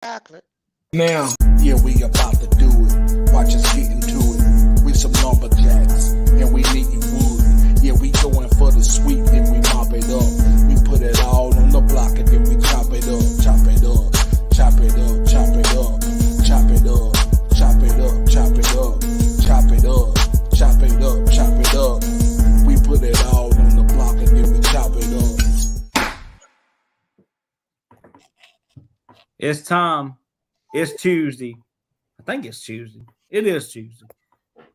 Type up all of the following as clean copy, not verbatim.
Chocolate. Now, yeah, we about to do it. Watch us get into it. We some lumberjacks, and we needin' wood. Yeah, we going for the sweet, and we mop it up. We put it all on the block, and then we chop it up, chop it up, chop it up, chop it up, chop it up, chop it up, chop it up, chop it up, chop it up, chop it up. We put it all on the block, and then we chop it up. It's time. It's Tuesday. I think it's Tuesday. It is Tuesday.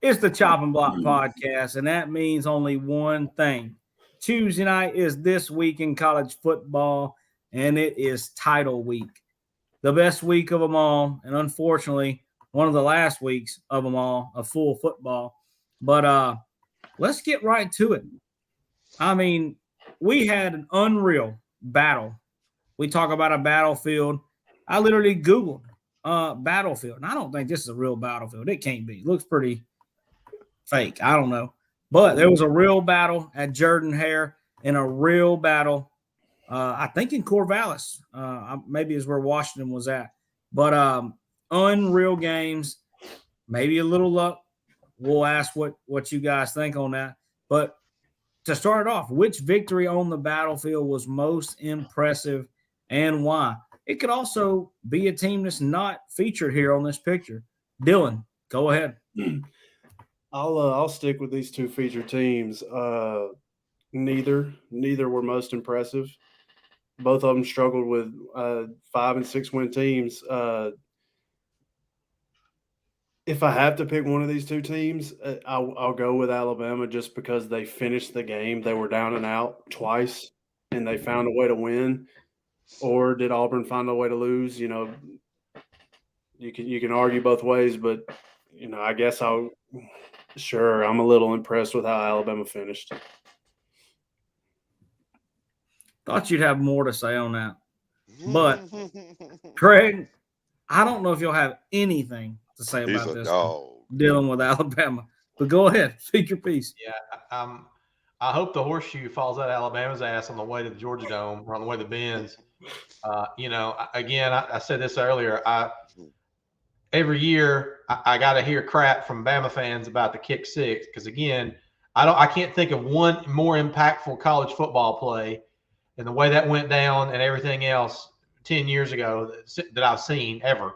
It's the Chop and Block podcast, and that means only one thing. Tuesday night is This Week in College Football, and it is title week. The best week of them all, and unfortunately, one of the last weeks of them all of full football. But let's get right to it. I mean, we had an unreal battle. We talk about a battlefield. I literally Googled battlefield, and I don't think this is a real battlefield. It can't be. It looks pretty fake. I don't know. But there was a real battle at Jordan-Hare and a real battle, I think, in Corvallis. Maybe is where Washington was at. But unreal games, maybe a little luck. We'll ask what you guys think on that. But to start off, which victory on the battlefield was most impressive and why? It could also be a team that's not featured here on this picture. Dylan, go ahead. I'll stick with these two featured teams. Neither were most impressive. Both of them struggled with 5 and 6 win teams. If I have to pick one of these two teams, I'll go with Alabama just because they finished the game. They were down and out twice, and they found a way to win. Or did Auburn find a way to lose? You know, you can argue both ways, but I guess I'm a little impressed with how Alabama finished. Thought you'd have more to say on that. But Craig, I don't know if you'll have anything to say about this dealing with Alabama. But go ahead, speak your piece. Yeah, I hope the horseshoe falls out of Alabama's ass on the way to the Georgia Dome or on the way to Benz. Again, I said this earlier. Every year I got to hear crap from Bama fans about the kick six because, again, I can't think of one more impactful college football play and the way that went down and everything else 10 years ago that I've seen ever.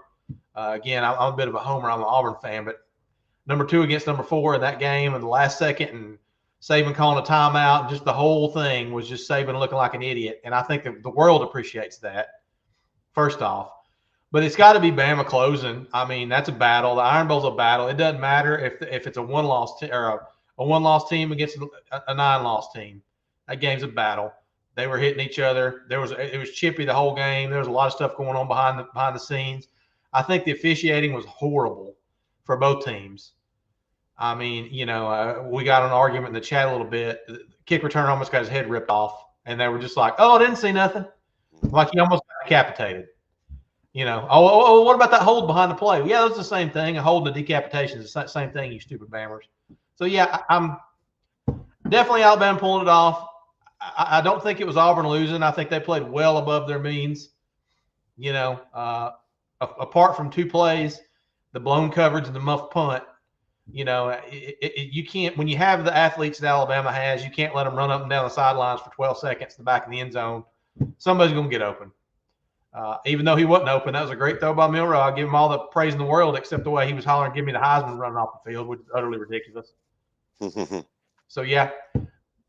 Again, I'm a bit of a homer. I'm an Auburn fan, but number 2 against number 4 in that game in the last second and Saban calling a timeout, and just the whole thing was just Saban looking like an idiot. And I think the world appreciates that, first off. But it's got to be Bama closing. I mean, that's a battle. The Iron Bowl's a battle. It doesn't matter if it's a one-loss or a one-loss team against a 9-loss team. That game's a battle. They were hitting each other. It was chippy the whole game. There was a lot of stuff going on behind the scenes. I think the officiating was horrible for both teams. I mean, we got an argument in the chat a little bit. The kick return almost got his head ripped off, and they were just like, "Oh, I didn't see nothing." Like he almost got decapitated. Oh, what about that hold behind the play? Yeah, that's the same thing. A hold and a decapitation is the same thing, you stupid Bammers. So, yeah, I'm definitely Alabama pulling it off. I don't think it was Auburn losing. I think they played well above their means. Apart from 2 plays, the blown coverage and the muffed punt, you can't – when you have the athletes that Alabama has, you can't let them run up and down the sidelines for 12 seconds in the back of the end zone. Somebody's going to get open. Even though he wasn't open, that was a great throw by Milroe. I give him all the praise in the world except the way he was hollering, "Give me the Heisman," running off the field, which is utterly ridiculous. So, yeah,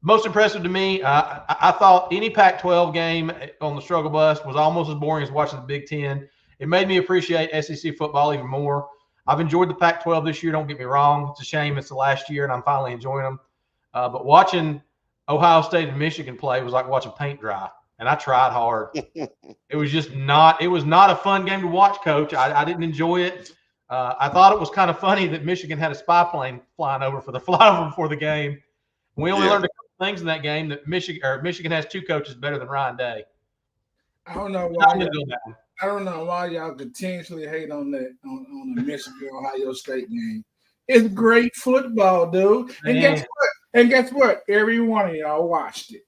most impressive to me, I thought any Pac-12 game on the struggle bus was almost as boring as watching the Big Ten. It made me appreciate SEC football even more. I've enjoyed the Pac-12 this year, don't get me wrong. It's a shame it's the last year, and I'm finally enjoying them. But watching Ohio State and Michigan play was like watching paint dry, and I tried hard. It was just not – it was not a fun game to watch, Coach. I didn't enjoy it. I thought it was kind of funny that Michigan had a spy plane flying over for the flyover before the game. We only learned a couple things in that game that Michigan has 2 coaches better than Ryan Day. I don't know why y'all continuously hate on that on the Michigan-Ohio State game. It's great football, dude. And guess what? Every one of y'all watched it.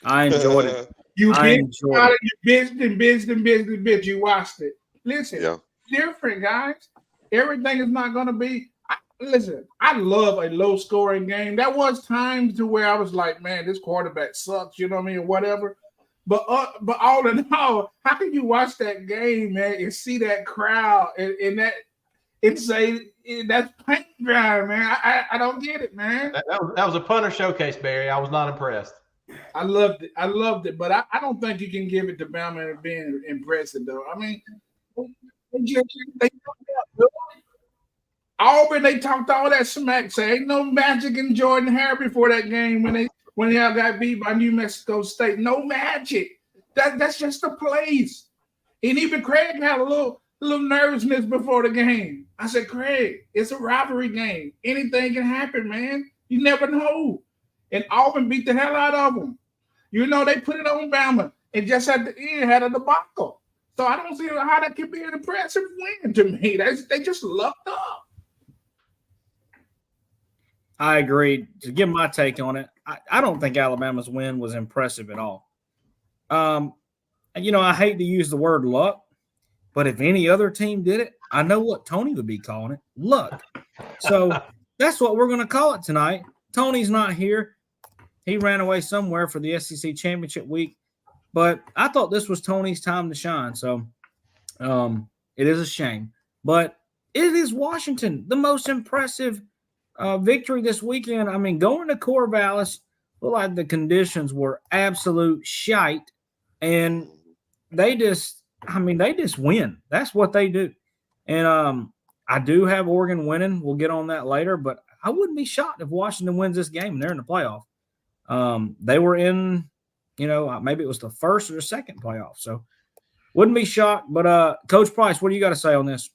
I enjoyed it. You bitched and bitched. You watched it. Listen, different, guys. Everything is not going to be. Listen, I love a low-scoring game. There was times to where I was like, man, this quarterback sucks, you know what I mean, or whatever. But all in all, how can you watch that game, man, and see that crowd and say that's paint dry, man? I don't get it, man. That was a punter showcase, Barry. I was not impressed. I loved it, but I don't think you can give it to Bama and being impressive, though. I mean, they Auburn, they talked all that smack. Say ain't no magic in Jordan Hare before that game when they all got beat by New Mexico State. No magic. That's just the place. And even Craig had a little nervousness before the game. I said, Craig, it's a rivalry game. Anything can happen, man. You never know. And Auburn beat the hell out of them. You know, they put it on Bama and just at the end had a debacle. So I don't see how that could be an impressive win to me. They just lucked up. I agree. To give my take on it, I don't think Alabama's win was impressive at all. I hate to use the word luck, but if any other team did it, I know what Tony would be calling it, luck. So that's what we're going to call it tonight. Tony's not here. He ran away somewhere for the SEC championship week, but I thought this was Tony's time to shine. So it is a shame, but it is Washington, the most impressive victory this weekend. I mean, going to Corvallis, looked like the conditions were absolute shite, and they just win. That's what they do. And I do have Oregon winning. We'll get on that later, but I wouldn't be shocked if Washington wins this game and they're in the playoff. They were in, maybe it was the first or the second playoff, so wouldn't be shocked. But Coach Price, what do you got to say on this?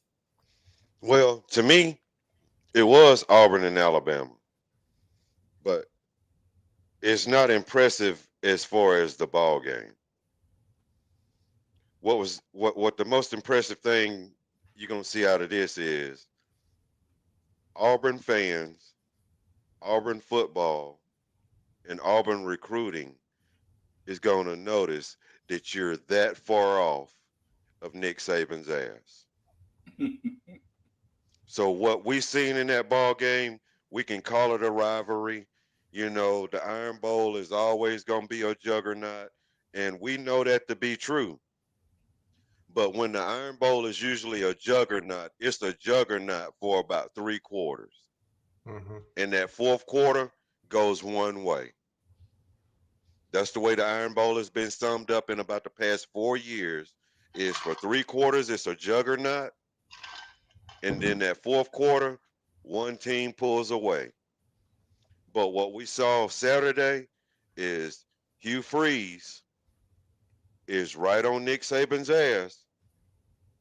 Well, to me, it was Auburn and Alabama, but it's not impressive as far as the ball game. What the most impressive thing you're gonna see out of this is Auburn fans, Auburn football, and Auburn recruiting is gonna notice that you're that far off of Nick Saban's ass. So what we seen in that ball game, we can call it a rivalry. The Iron Bowl is always going to be a juggernaut, and we know that to be true. But when the Iron Bowl is usually a juggernaut, it's a juggernaut for about 3 quarters. Mm-hmm. And that fourth quarter goes one way. That's the way the Iron Bowl has been summed up in about the past 4 years, is for 3 quarters, it's a juggernaut. And then that fourth quarter, one team pulls away. But what we saw Saturday is Hugh Freeze is right on Nick Saban's ass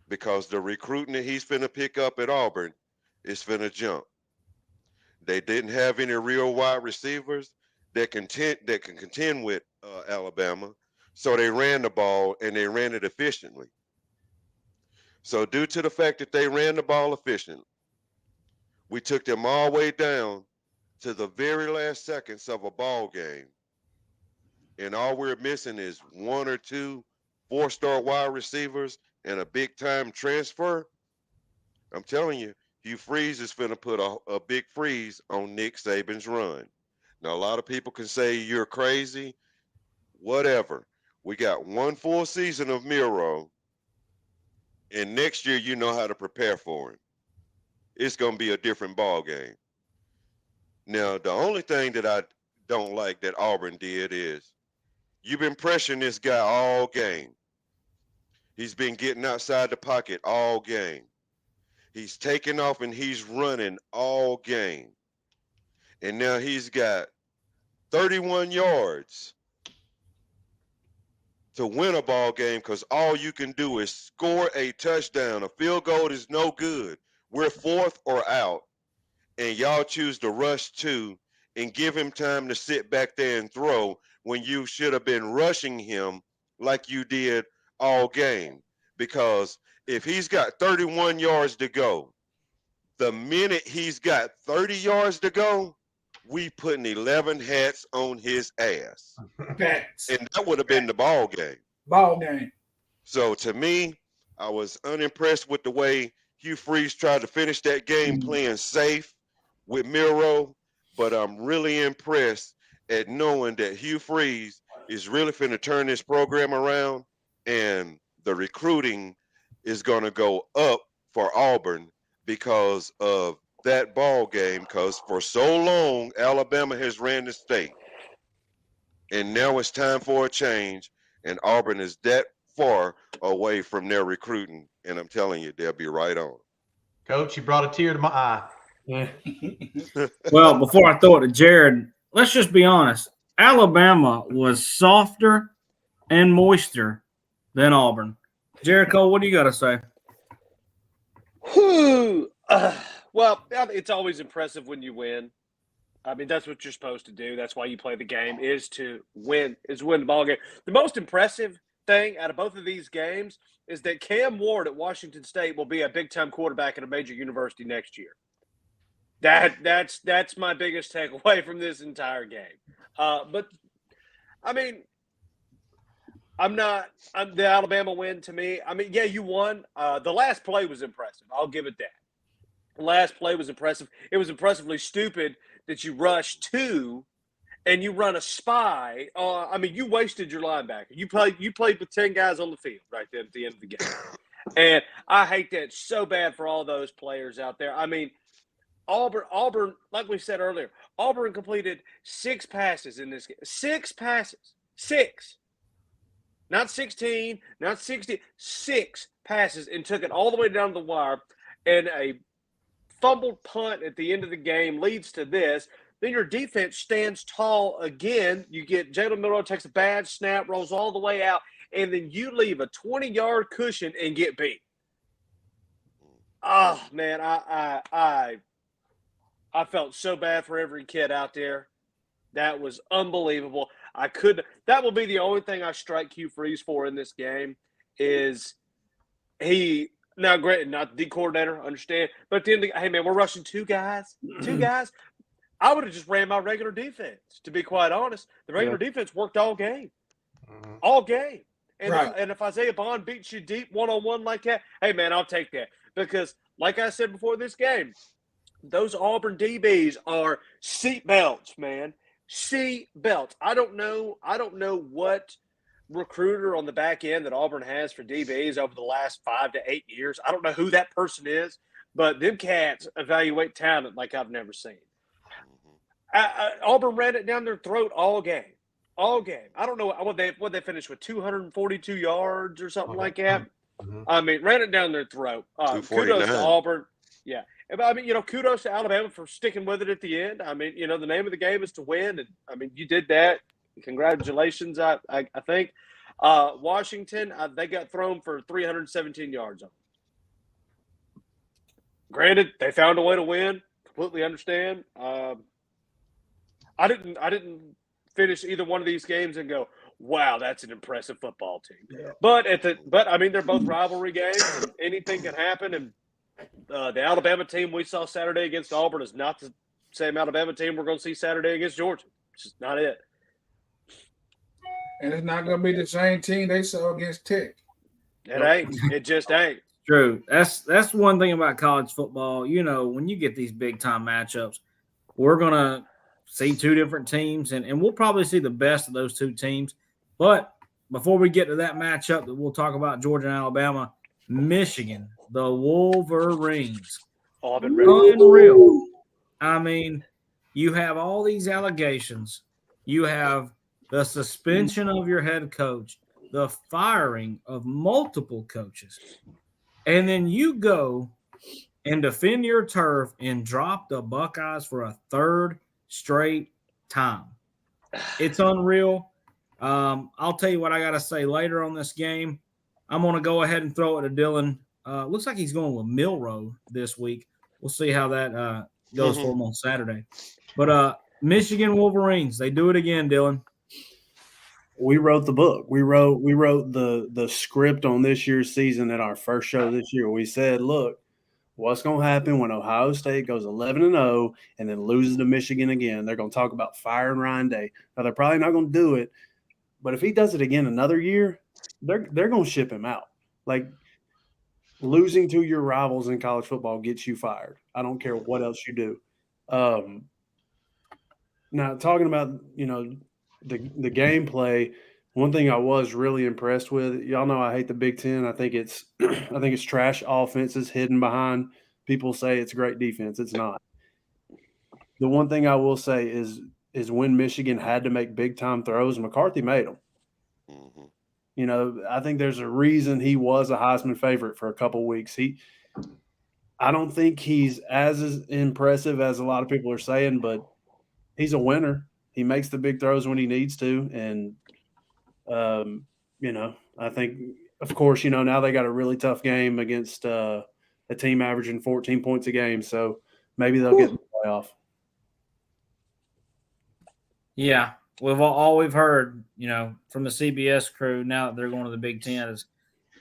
because the recruiting that he's finna pick up at Auburn is finna jump. They didn't have any real wide receivers that can contend with Alabama, so they ran the ball and they ran it efficiently. So due to the fact that they ran the ball efficiently, we took them all the way down to the very last seconds of a ball game. And all we're missing is 1 or 2 4-star wide receivers and a big-time transfer. I'm telling you, Hugh Freeze is finna put a big freeze on Nick Saban's run. Now, a lot of people can say you're crazy. Whatever. We got 1 full season of Miro. And next year, you know how to prepare for him. It's going to be a different ball game. Now, the only thing that I don't like that Auburn did is you've been pressuring this guy all game. He's been getting outside the pocket all game. He's taking off and he's running all game. And now he's got 31 yards to win a ball game because all you can do is score a touchdown. A field goal is no good. We're 4th or out, and y'all choose to rush 2 and give him time to sit back there and throw when you should have been rushing him like you did all game. Because if he's got 31 yards to go, the minute he's got 30 yards to go, we putting 11 hats on his ass. Facts. And that would have been the ball game. Ball game. So to me, I was unimpressed with the way Hugh Freeze tried to finish that game playing safe with Miro, but I'm really impressed at knowing that Hugh Freeze is really finna turn this program around, and the recruiting is gonna go up for Auburn because of that ball game. Because for so long, Alabama has ran the state, and now it's time for a change. And Auburn is that far away from their recruiting, and I'm telling you, they'll be right on. Coach, you brought a tear to my eye. Yeah. Well, before I throw it to Jared, let's just be honest. Alabama was softer and moister than Auburn. Jared Cole, what do you got to say? Well, it's always impressive when you win. I mean, that's what you're supposed to do. That's why you play the game, is to win the ball game. The most impressive thing out of both of these games is that Cam Ward at Washington State will be a big-time quarterback at a major university next year. That's my biggest takeaway from this entire game. But I mean, the Alabama win to me. I mean, yeah, you won. The last play was impressive. I'll give it that. The last play was impressive. It was impressively stupid that you rush two and you run a spy. I mean, you wasted your linebacker. You played with 10 guys on the field right there at the end of the game. And I hate that so bad for all those players out there. I mean, Auburn, like we said earlier, Auburn completed 6 passes in this game. 6 passes. 6. Not 16, not 60. 6 passes, and took it all the way down the wire. And a fumbled punt at the end of the game leads to this. Then your defense stands tall again. You get Jalen Milroe takes a bad snap, rolls all the way out, and then you leave a 20-yard cushion and get beat. Oh man, I felt so bad for every kid out there. That was unbelievable. That will be the only thing I strike Hugh Freeze for in this game is he. Now, granted, not the D coordinator, understand. But at the end of the, hey, man, we're rushing 2 guys. 2 guys. I would have just ran my regular defense, to be quite honest. The regular defense worked all game. All game. And, and if Isaiah Bond beats you deep one-on-one like that, hey, man, I'll take that. Because, like I said before this game, those Auburn DBs are seat belts, man. Seat belts. I don't know what recruiter on the back end that Auburn has for DBs over the last 5 to 8 years. I don't know who that person is, but them cats evaluate talent like I've never seen. Auburn ran it down their throat all game. All game. I don't know what they finished with, 242 yards or something like that. I mean, ran it down their throat. Kudos to Auburn. Yeah. I mean, kudos to Alabama for sticking with it at the end. I mean, the name of the game is to win. And, I mean, you did that. Congratulations, I think. Washington, they got thrown for 317 yards on them. Granted, they found a way to win. Completely understand. I didn't finish either one of these games and go, wow, that's an impressive football team. Yeah. But I mean, they're both rivalry games. And anything can happen. And the Alabama team we saw Saturday against Auburn is not the same Alabama team we're going to see Saturday against Georgia. It's just not it. And it's not going to be the same team they saw against Tech. It ain't. It just ain't. True. That's one thing about college football. When you get these big-time matchups, we're going to see 2 different teams, and we'll probably see the best of those 2 teams. But before we get to that matchup that we'll talk about, Georgia and Alabama, Michigan, the Wolverines. Unreal. I mean, you have all these allegations. You have the suspension of your head coach, the firing of multiple coaches, and then you go and defend your turf and drop the Buckeyes for a 3rd straight time. It's unreal. I'll tell you what I got to say later on this game. I'm going to go ahead and throw it to Dylan. Looks like he's going with Milroe this week. We'll see how that goes for him on Saturday. But Michigan Wolverines, they do it again, Dylan. We wrote the book. We wrote the script on this year's season at our first show this year. We said, look, what's going to happen when Ohio State goes 11-0 and then loses to Michigan again? They're going to talk about firing Ryan Day. Now, they're probably not going to do it, but if he does it again another year, they're going to ship him out. Like, losing to your rivals in college football gets you fired. I don't care what else you do. Now, talking about the gameplay, one thing I was really impressed with. Y'all know I hate the Big Ten. I think it's trash offenses hidden behind people say it's great defense. It's not. The one thing I will say is when Michigan had to make big time throws, McCarthy made them. Mm-hmm. I think there's a reason he was a Heisman favorite for a couple weeks. I don't think he's as impressive as a lot of people are saying, but he's a winner. He makes the big throws when he needs to. And, I think, of course, now they got a really tough game against a team averaging 14 points a game. So maybe they'll get in the playoff. Yeah. All we've heard, from the CBS crew now that they're going to the Big Ten is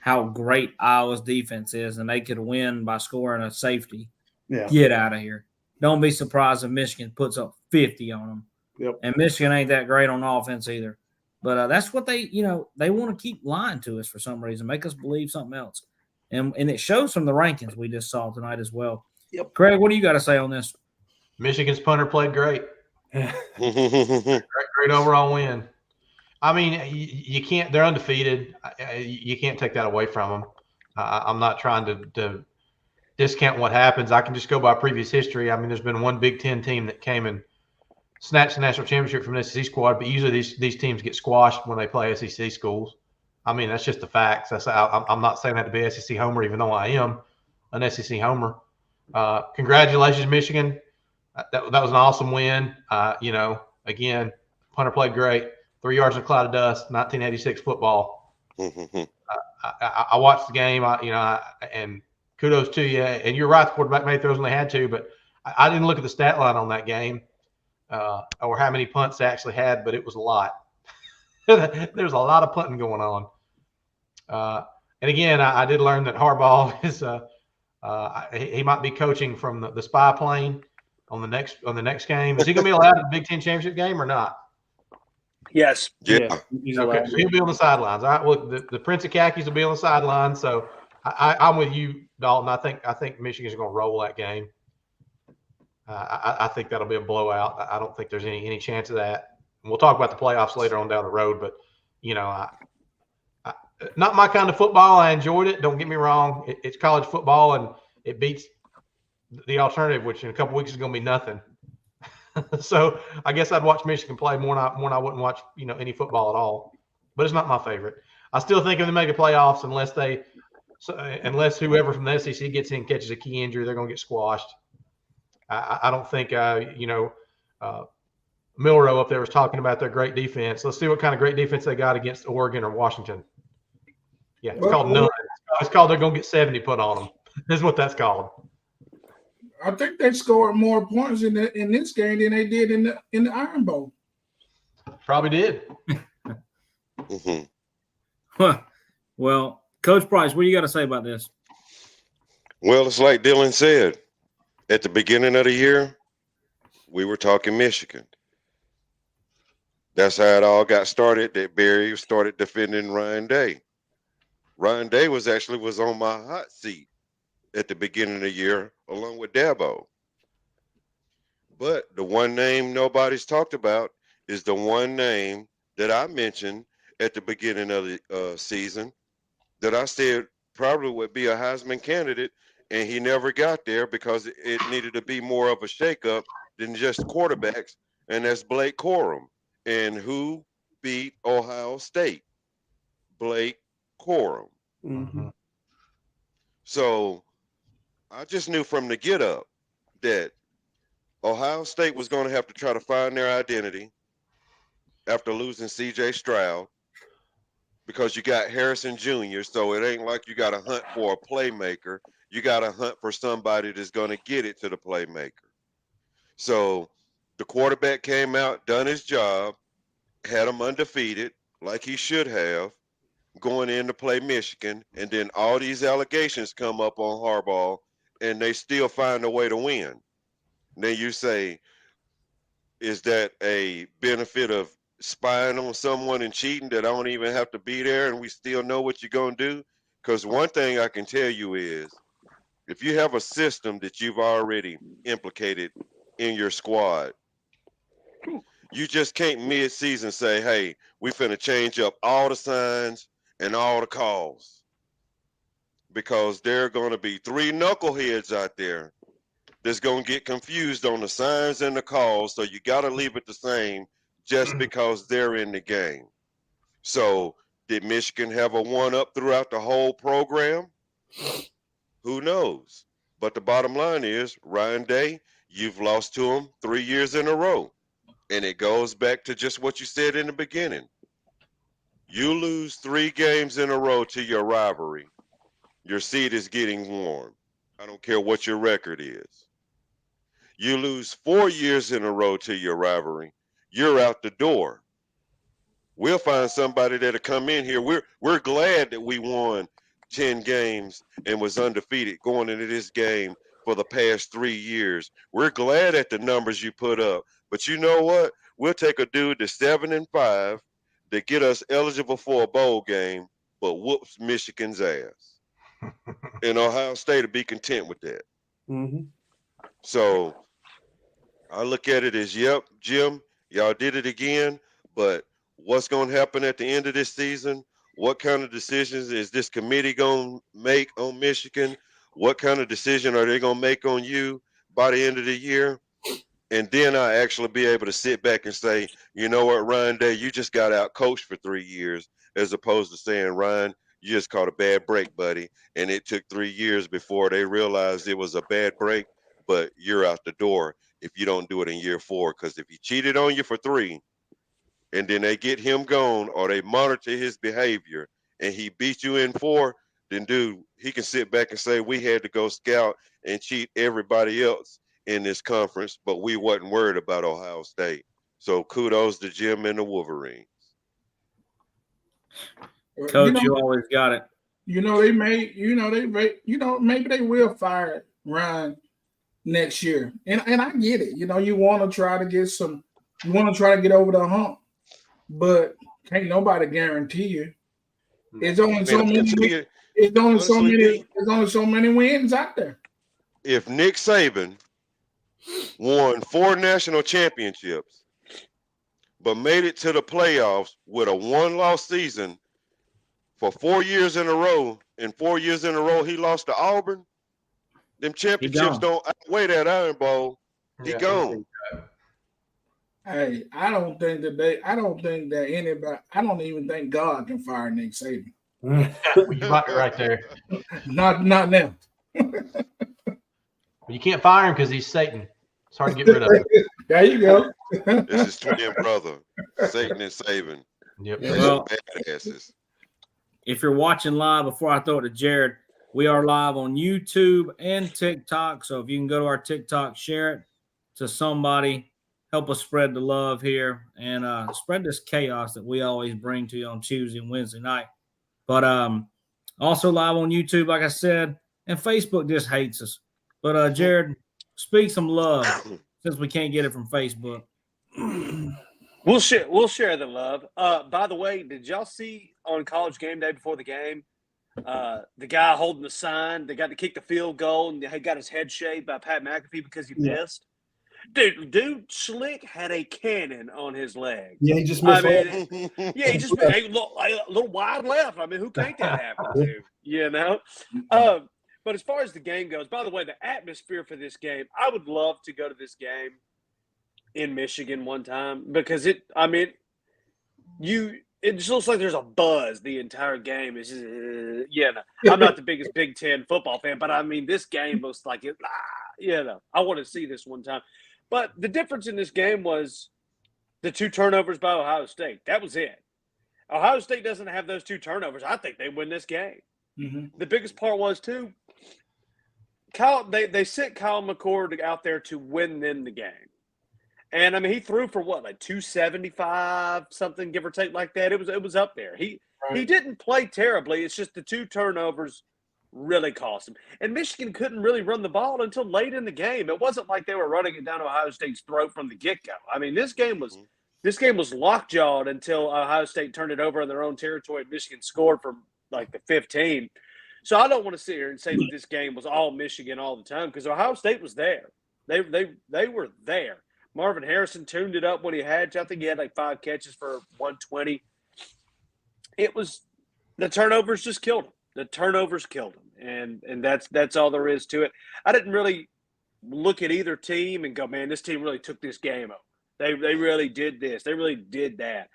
how great Iowa's defense is, and they could win by scoring a safety. Yeah. Get out of here. Don't be surprised if Michigan puts up 50 on them. Yep. And Michigan ain't that great on offense either. But that's what they want to keep lying to us for some reason, make us believe something else. And it shows from the rankings we just saw tonight as well. Yep. Craig, what do you got to say on this? Michigan's punter played great. Great overall win. I mean, you can't – they're undefeated. You can't take that away from them. I'm not trying to discount what happens. I can just go by previous history. I mean, there's been one Big Ten team that came and snatched the national championship from an SEC squad, but usually these teams get squashed when they play SEC schools. I mean, that's just the facts. I'm not saying that to be SEC homer, even though I am an SEC homer. Congratulations, Michigan. That was an awesome win. Again, punter played great. 3 yards in a cloud of dust, 1986 football. I watched the game, and kudos to you. And you're right, the quarterback made throws when they had to, but I didn't look at the stat line on that game or how many punts they actually had, but it was a lot. There's a lot of punting going on. And again, I did learn that Harbaugh is he might be coaching from the spy plane on the next game. Is he going to be allowed at the Big Ten championship game or not? Yes. Yeah. Okay, so he'll be on the sidelines. All right. Well, the Prince of Khakis will be on the sidelines. So I'm with you, Dalton. I think Michigan's going to roll that game. I think that'll be a blowout. I don't think there's any chance of that. And we'll talk about the playoffs later on down the road. But not my kind of football. I enjoyed it. Don't get me wrong. It's college football, and it beats the alternative, which in a couple weeks is going to be nothing. So I guess I'd watch Michigan play more than I wouldn't watch any football at all. But it's not my favorite. I still think if they make the playoffs, unless whoever from the SEC gets in catches a key injury, they're going to get squashed. I don't think Milroe up there was talking about their great defense. Let's see what kind of great defense they got against Oregon or Washington. Yeah, it's called none. It's called they're going to get 70 put on them. That's what that's called. I think they scored more points in this game than they did in the Iron Bowl. Probably did. Well, Coach Price, what do you got to say about this? Well, it's like Dylan said. At the beginning of the year, we were talking Michigan. That's how it all got started, that Barry started defending Ryan Day. Ryan Day was on my hot seat at the beginning of the year, along with Dabo. But the one name nobody's talked about is the one name that I mentioned at the beginning of the season that I said probably would be a Heisman candidate, and he never got there because it needed to be more of a shakeup than just quarterbacks, and that's Blake Corum. And who beat Ohio State? Blake Corum. Mm-hmm. So I just knew from the get up that Ohio State was going to have to try to find their identity after losing C.J. Stroud, because you got Harrison Jr., so it ain't like you got to hunt for a playmaker. You got to hunt for somebody that's going to get it to the playmaker. So the quarterback came out, done his job, had him undefeated like he should have, going in to play Michigan, and then all these allegations come up on Harbaugh, and they still find a way to win. And then you say, is that a benefit of spying on someone and cheating that I don't even have to be there and we still know what you're going to do? Because one thing I can tell you is if you have a system that you've already implicated in your squad, you just can't mid-season say, hey, we finna change up all the signs and all the calls. Because there are going to be 3 knuckleheads out there that's going to get confused on the signs and the calls. So you got to leave it the same just because they're in the game. So did Michigan have a one-up throughout the whole program? Who knows? But the bottom line is, Ryan Day, you've lost to him 3 years in a row. And it goes back to just what you said in the beginning. You lose 3 games in a row to your rivalry. Your seat is getting warm. I don't care what your record is. You lose 4 years in a row to your rivalry. You're out the door. We'll find somebody that'll come in here. We're glad that we won 10 games and was undefeated going into this game for the past 3 years. We're glad at the numbers you put up. But you know what? We'll take a dude that's 7-5 to get us eligible for a bowl game, but whoops Michigan's ass. And Ohio State will be content with that. Mm-hmm. So I look at it as, yep, Jim, y'all did it again, but what's going to happen at the end of this season? What kind of decisions is this committee going to make on Michigan? What kind of decision are they going to make on you by the end of the year? And then I actually be able to sit back and say, you know what, Ryan Day, you just got out coached for 3 years, as opposed to saying, Ryan, you just caught a bad break, buddy. And it took 3 years before they realized it was a bad break, but you're out the door if you don't do it in year 4. Because if he cheated on you for 3 and then they get him gone or they monitor his behavior and he beat you in 4, then dude, he can sit back and say, we had to go scout and cheat everybody else in this conference, but we wasn't worried about Ohio State. So kudos to Jim and the Wolverines. Coach, you always got it. Maybe they will fire Ryan next year. And I get it. You want to try to get over the hump, but can't nobody guarantee you. There's only so many wins out there. If Nick Saban won 4 national championships, but made it to the playoffs with a 1-loss season for 4 years in a row, and 4 years in a row he lost to Auburn, them championships don't outweigh that Iron Bowl. He gone. Hey, I don't even think God can fire Nick Saban. You're right there. Not now. You can't fire him because he's Satan. It's hard to get rid of him. There you go. This is twin brother, Satan and Saban. Yep. Well, badasses. If you're watching live, before I throw it to Jared, we are live on YouTube and TikTok. So if you can go to our TikTok, share it to somebody, help us spread the love here and spread this chaos that we always bring to you on Tuesday and Wednesday night. But also live on YouTube, like I said, and Facebook just hates us. But Jared, speak some love since we can't get it from Facebook. We'll share the love. By the way, did y'all see on College Game Day before the game, the guy holding the sign, they got to kick the field goal, and he got his head shaved by Pat McAfee because he missed? Dude, Slick had a cannon on his leg. Yeah, he just missed. He just a little wide left. I mean, who can't that happen to? But as far as the game goes, by the way, the atmosphere for this game, I would love to go to this game in Michigan one time because it just looks like there's a buzz the entire game. It's just, I'm not the biggest Big Ten football fan, but I mean, this game looks like it. I want to see this one time. But the difference in this game was the 2 turnovers by Ohio State. That was it. Ohio State doesn't have those 2 turnovers. I think they win this game. Mm-hmm. The biggest part was, too, they sent Kyle McCord out there to win them the game. And, I mean, he threw for what, like 275, something, give or take like that. It was up there. He didn't play terribly. It's just the 2 turnovers really cost him. And Michigan couldn't really run the ball until late in the game. It wasn't like they were running it down Ohio State's throat from the get-go. I mean, this game was lockjawed until Ohio State turned it over in their own territory and Michigan scored from like the 15. So I don't want to sit here and say that this game was all Michigan all the time because Ohio State was there. They were there. Marvin Harrison tuned it up when he had to. I think he had like 5 catches for 120. It was the turnovers just killed him. The turnovers killed him, and that's all there is to it. I didn't really look at either team and go, man, this team really took this game up. They really did this. They really did that.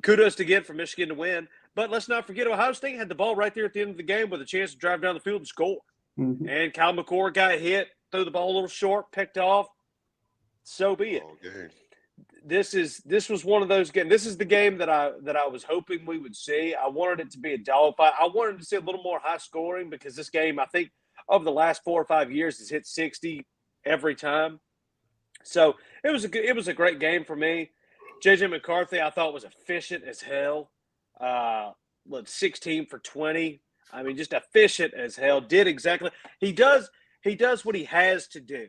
Kudos again for Michigan to win. But let's not forget Ohio State had the ball right there at the end of the game with a chance to drive down the field and score. Mm-hmm. And Kyle McCord got hit, threw the ball a little short, picked off. So be it. Okay. This was one of those games. This is the game that I was hoping we would see. I wanted it to be a dogfight. I wanted to see a little more high scoring because this game, I think, over the last 4 or 5 years, has hit 60 every time. So it was a great game for me. JJ McCarthy, I thought, was efficient as hell. 16 for 20. I mean, just efficient as hell. Did exactly he does what he has to do.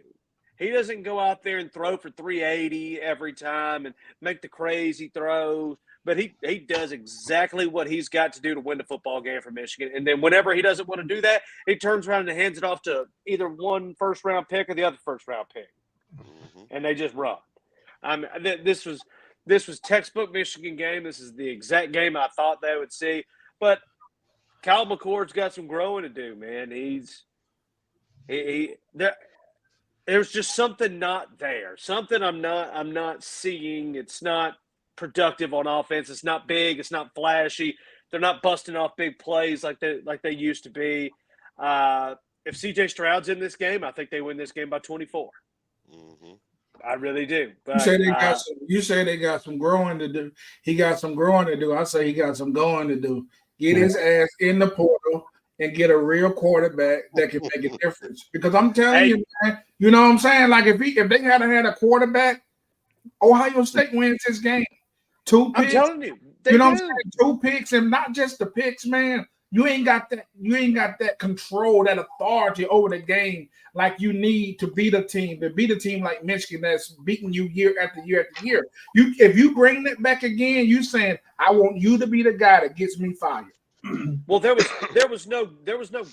He doesn't go out there and throw for 380 every time and make the crazy throws, but he does exactly what he's got to do to win the football game for Michigan. And then whenever he doesn't want to do that, he turns around and hands it off to either one first-round pick or the other first-round pick, and they just run. This was textbook Michigan game. This is the exact game I thought they would see. But Kyle McCord's got some growing to do, man. There's just something not there. Something I'm not seeing. It's not productive on offense. It's not big. It's not flashy. They're not busting off big plays like they used to be. If CJ Stroud's in this game, I think they win this game by 24. Mm-hmm. I really do. But, you say they got some growing to do. He got some growing to do. I say he got some going to do. Get his ass in the portal and get a real quarterback that can make a difference. Because I'm telling you, man, you know what I'm saying? Like if they hadn't had a quarterback, Ohio State wins this game. 2 picks. I'm telling you, you know what I'm saying? 2 picks, and not just the picks, man. You ain't got that control, that authority over the game like you need to beat a team like Michigan that's beating you year after year after year. If you bring that back again, you saying I want you to be the guy that gets me fired. Well, there was no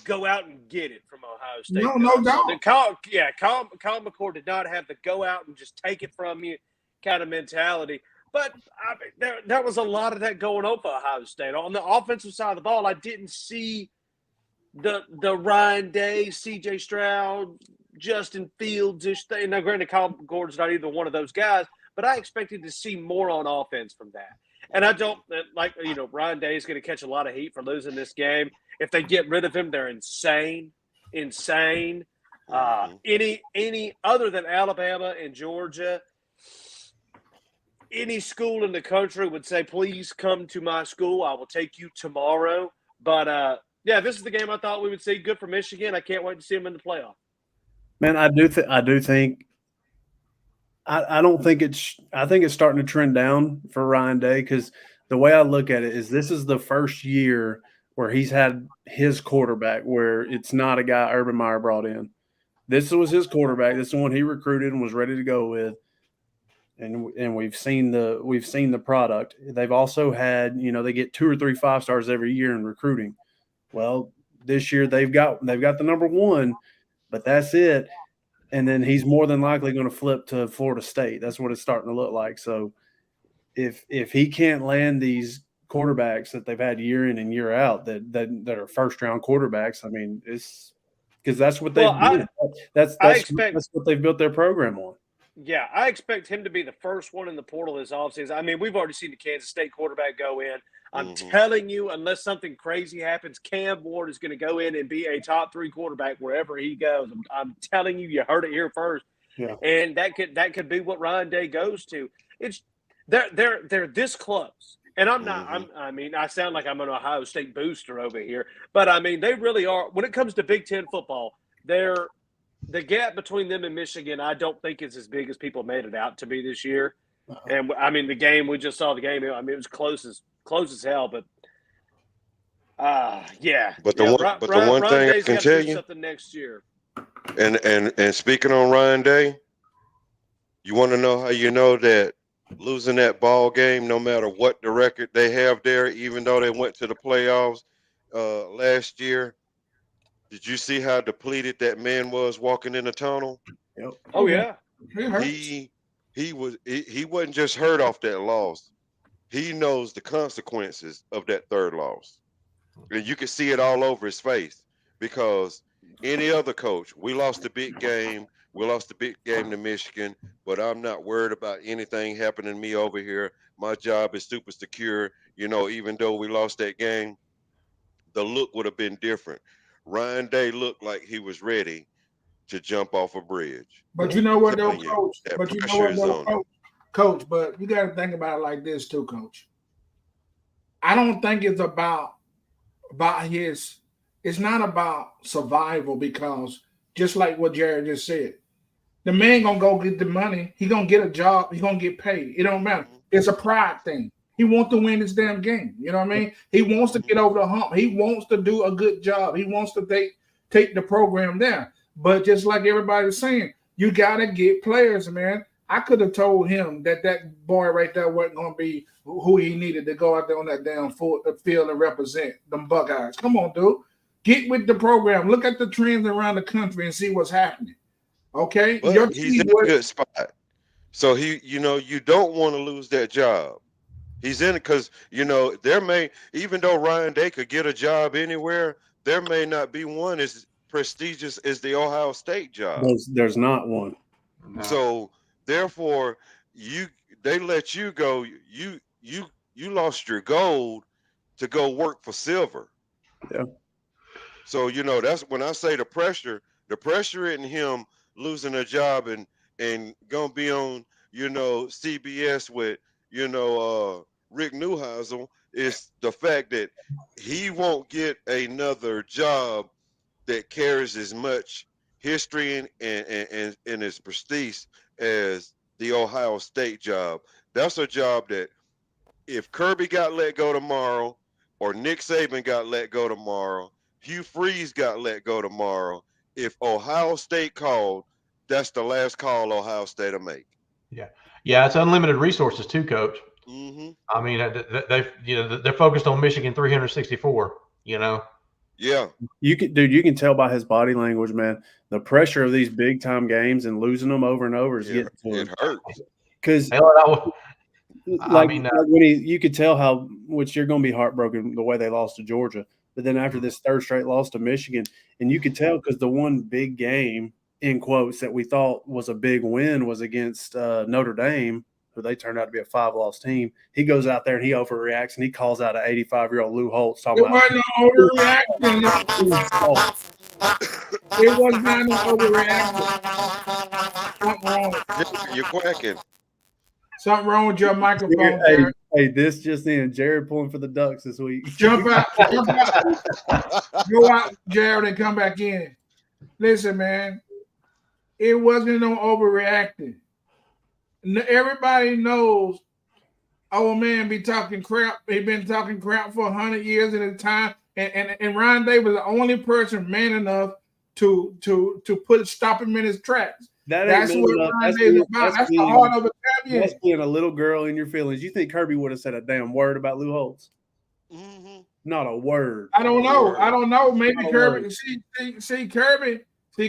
go out and get it from Ohio State. No doubt. Kyle McCord did not have the go out and just take it from you kind of mentality. But I mean, there was a lot of that going on for Ohio State. On the offensive side of the ball, I didn't see the Ryan Day, C.J. Stroud, Justin Fields-ish thing. Now, granted, Kyle McCord's not either one of those guys, but I expected to see more on offense from that. And I don't like, Ryan Day is going to catch a lot of heat for losing this game. If they get rid of him, they're insane. Any other than Alabama and Georgia, any school in the country would say, please come to my school. I will take you tomorrow. But, this is the game I thought we would see. Good for Michigan. I can't wait to see them in the playoff. Man, I do think I don't think I think it's starting to trend down for Ryan Day because the way I look at it is this is the first year where he's had his quarterback where it's not a guy Urban Meyer brought in. This was his quarterback. This is the one he recruited and was ready to go with. And we've seen the product. They've also had, they get 2 or 3 5-stars every year in recruiting. Well, this year they've got the number 1, but that's it. And then he's more than likely going to flip to Florida State. That's what it's starting to look like. So if he can't land these quarterbacks that they've had year in and year out that are first-round quarterbacks, I mean, it's because that's what they've done. That's what they've built their program on. Yeah, I expect him to be the first one in the portal this offseason. I mean, we've already seen the Kansas State quarterback go in. I'm telling you, unless something crazy happens, Cam Ward is going to go in and be a top 3 quarterback wherever he goes. I'm telling you, you heard it here first. Yeah. And that could be what Ryan Day goes to. It's they're this close. And I'm not. I sound like I'm an Ohio State booster over here, but I mean they really are. When it comes to Big Ten football, the gap between them and Michigan, I don't think is as big as people made it out to be this year. And I mean, the game we just saw, it was close as hell. But yeah. But the one thing I can tell you, something next year. And speaking on Ryan Day, you want to know how you know that losing that ball game, no matter what the record they have there, even though they went to the playoffs, last year, did you see how depleted that man was walking in the tunnel? Yep. Oh yeah. It hurts. He wasn't just hurt off that loss. He knows the consequences of that third loss. And you can see it all over his face because any other coach, we lost a big game. We lost a big game to Michigan, but I'm not worried about anything happening to me over here. My job is super secure. You know, even though we lost that game, the look would have been different. Ryan Day looked like he was ready to jump off a bridge. But you know what, though, Telling you, Coach? that But you know pressure what, is though, on him. Coach? But you got to think about it like this too, Coach. I don't think it's about his. It's not about survival because just like what Jared just said, the man gonna go get the money. He gonna get a job. He gonna get paid. It don't matter. It's a pride thing. He wants to win this damn game. You know what I mean? He wants to get over the hump. He wants to do a good job. He wants to take the program there. But just like everybody's saying, you gotta get players, man. I could have told him that boy right there wasn't gonna be who he needed to go out there on that damn field and represent them Buckeyes. Come on, dude. Get with the program. Look at the trends around the country and see what's happening. Okay, But he's in a good spot. So you don't want to lose that job. He's in it because even though Ryan Day could get a job anywhere, there may not be one as prestigious as the Ohio State job. There's not one. No. So therefore, they let you go. You lost your gold to go work for silver. Yeah. So that's when I say the pressure in him losing a job and gonna be on CBS with Rick Neuheisel is the fact that he won't get another job that carries as much history and its prestige as the Ohio State job. That's a job that if Kirby got let go tomorrow or Nick Saban got let go tomorrow, Hugh Freeze got let go tomorrow, if Ohio State called, that's the last call Ohio State will make. Yeah, it's unlimited resources too, Coach. Mm-hmm. I mean, they're focused on Michigan 364. Yeah. You can tell by his body language, man. The pressure of these big time games and losing them over and over is getting to him. It hurts. Because when you could tell how, which you're going to be heartbroken the way they lost to Georgia, but then after this third straight loss to Michigan, and you could tell because the one big game in quotes that we thought was a big win was against Notre Dame, who they turned out to be a 5-loss team. He goes out there and he overreacts and he calls out an 85-year-old Lou Holtz talking about it wasn't no overreaction. It was not no overreaction. Something wrong. You're quacking. Something wrong with your microphone, Jared. Hey, this just in. Jared pulling for the Ducks this week. Jump out. Go out, Jared, and come back in. Listen, man. It wasn't no overreacting. Everybody knows old man be talking crap. He been talking crap for 100 years at a time. And Ryan Day was the only person man enough to stop him in his tracks. That's what Ryan Day is about. That's the heart of a champion. That's being a little girl in your feelings. You think Kirby would have said a damn word about Lou Holtz? Mm-hmm. Not a word. I don't know. Maybe Kirby. See,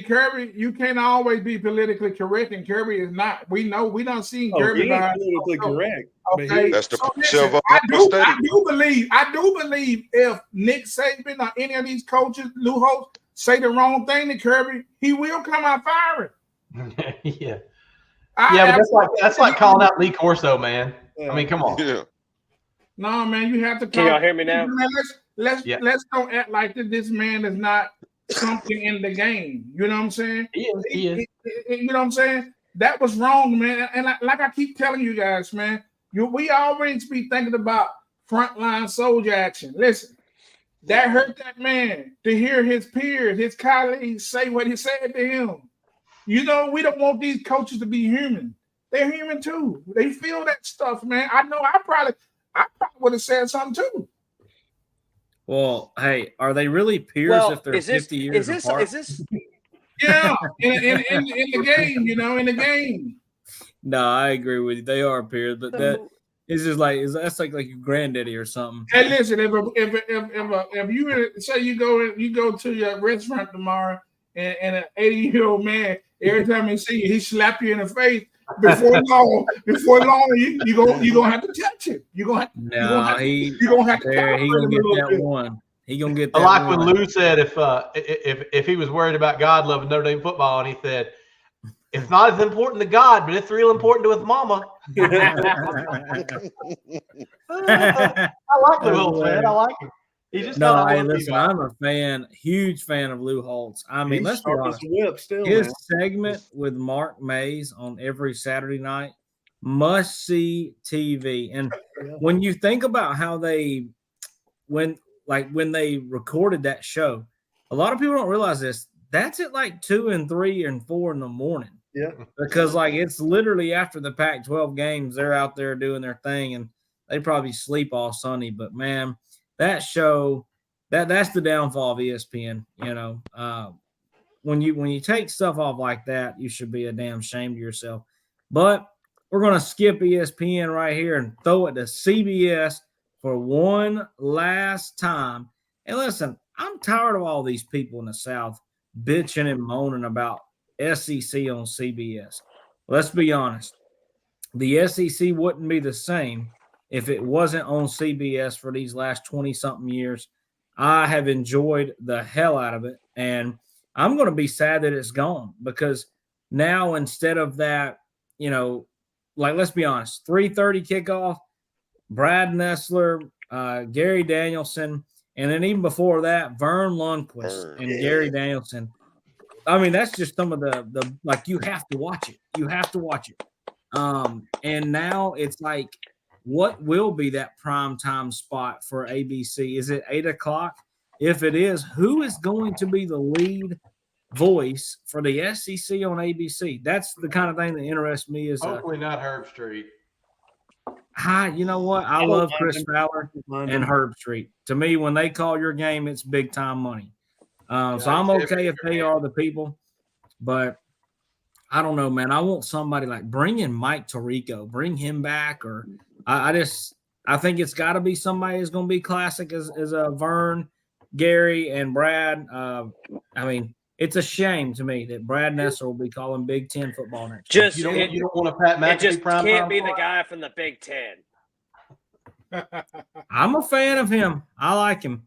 Kirby, you can't always be politically correct, and Kirby is not. We know. We don't see Kirby politically correct. Okay, that's the listen, I do believe if Nick Saban or any of these coaches, Lou Holtz, say the wrong thing to Kirby, he will come out firing. Yeah, but that's like calling out Lee Corso, man. Yeah. I mean, come on. Yeah. No, man, you have to. Can y'all hear me now? Man, let's don't act like this man is not something in the game. You know what I'm saying? He is. You know what I'm saying? That was wrong, man. And like I keep telling you guys, man, we always be thinking about frontline soldier action. Listen, that hurt that man to hear his peers, his colleagues say what he said to him. We don't want these coaches to be human. They're human too. They feel that stuff, man. I know I probably would have said something too. Well, hey, are they really peers if they're 50 years apart? Yeah, in the game, in the game. No, I agree with you. They are peers, but It's just like that's like your granddaddy or something. Hey, listen, if you say you go to your restaurant tomorrow and an 80-year-old man, every time he see you, he slap you in the face. Before long, you gonna have to touch it. You gonna have to He calibrate gonna him a get little that bit. one. He gonna get I that like one. when Lou said if he was worried about God loving Notre Dame football, and he said, it's not as important to God, but it's real important to his mama. I like Lou Holtz, man. I like him. He's just No, not hey, on listen, I'm a huge fan of Lou Holtz. I mean, let's be honest. His segment with Mark Mays on every Saturday night, must see TV. And when you think about how when they recorded that show, a lot of people don't realize this. That's at like 2 and 3 and 4 in the morning. Yeah. Because like it's literally after the Pac-12 games, they're out there doing their thing and they probably sleep all Sunday. But man, that show, that's the downfall of ESPN. You know, when you take stuff off like that, you should be a damn shame to yourself. But we're gonna skip ESPN right here and throw it to CBS for one last time. And listen, I'm tired of all these people in the South bitching and moaning about SEC on CBS. Let's be honest. The SEC wouldn't be the same if it wasn't on CBS for these last 20-something years. I have enjoyed the hell out of it, and I'm going to be sad that it's gone because now instead of that, you know, like let's be honest, 3:30 kickoff, Brad Nessler, Gary Danielson, and then even before that, Vern Lundquist and Gary Danielson. I mean, that's just some of the like you have to watch it. You have to watch it. And now it's like, what will be that prime time spot for ABC? Is it 8 o'clock? If it is, who is going to be the lead voice for the SEC on ABC? That's the kind of thing that interests me. Is hopefully not Herb Street. You know what? I love Chris Fowler and Herb Street. To me, when they call your game, it's big time money. So I'm okay if they are the people, but I don't know, man. I want somebody like bring in Mike Tirico, bring him back, or I think it's got to be somebody who's going to be classic as Vern, Gary, and Brad. I mean, it's a shame to me that Brad Nessler will be calling Big Ten football next year. You don't want to Pat McAfee. It just can't be the guy from the Big Ten. I'm a fan of him. I like him.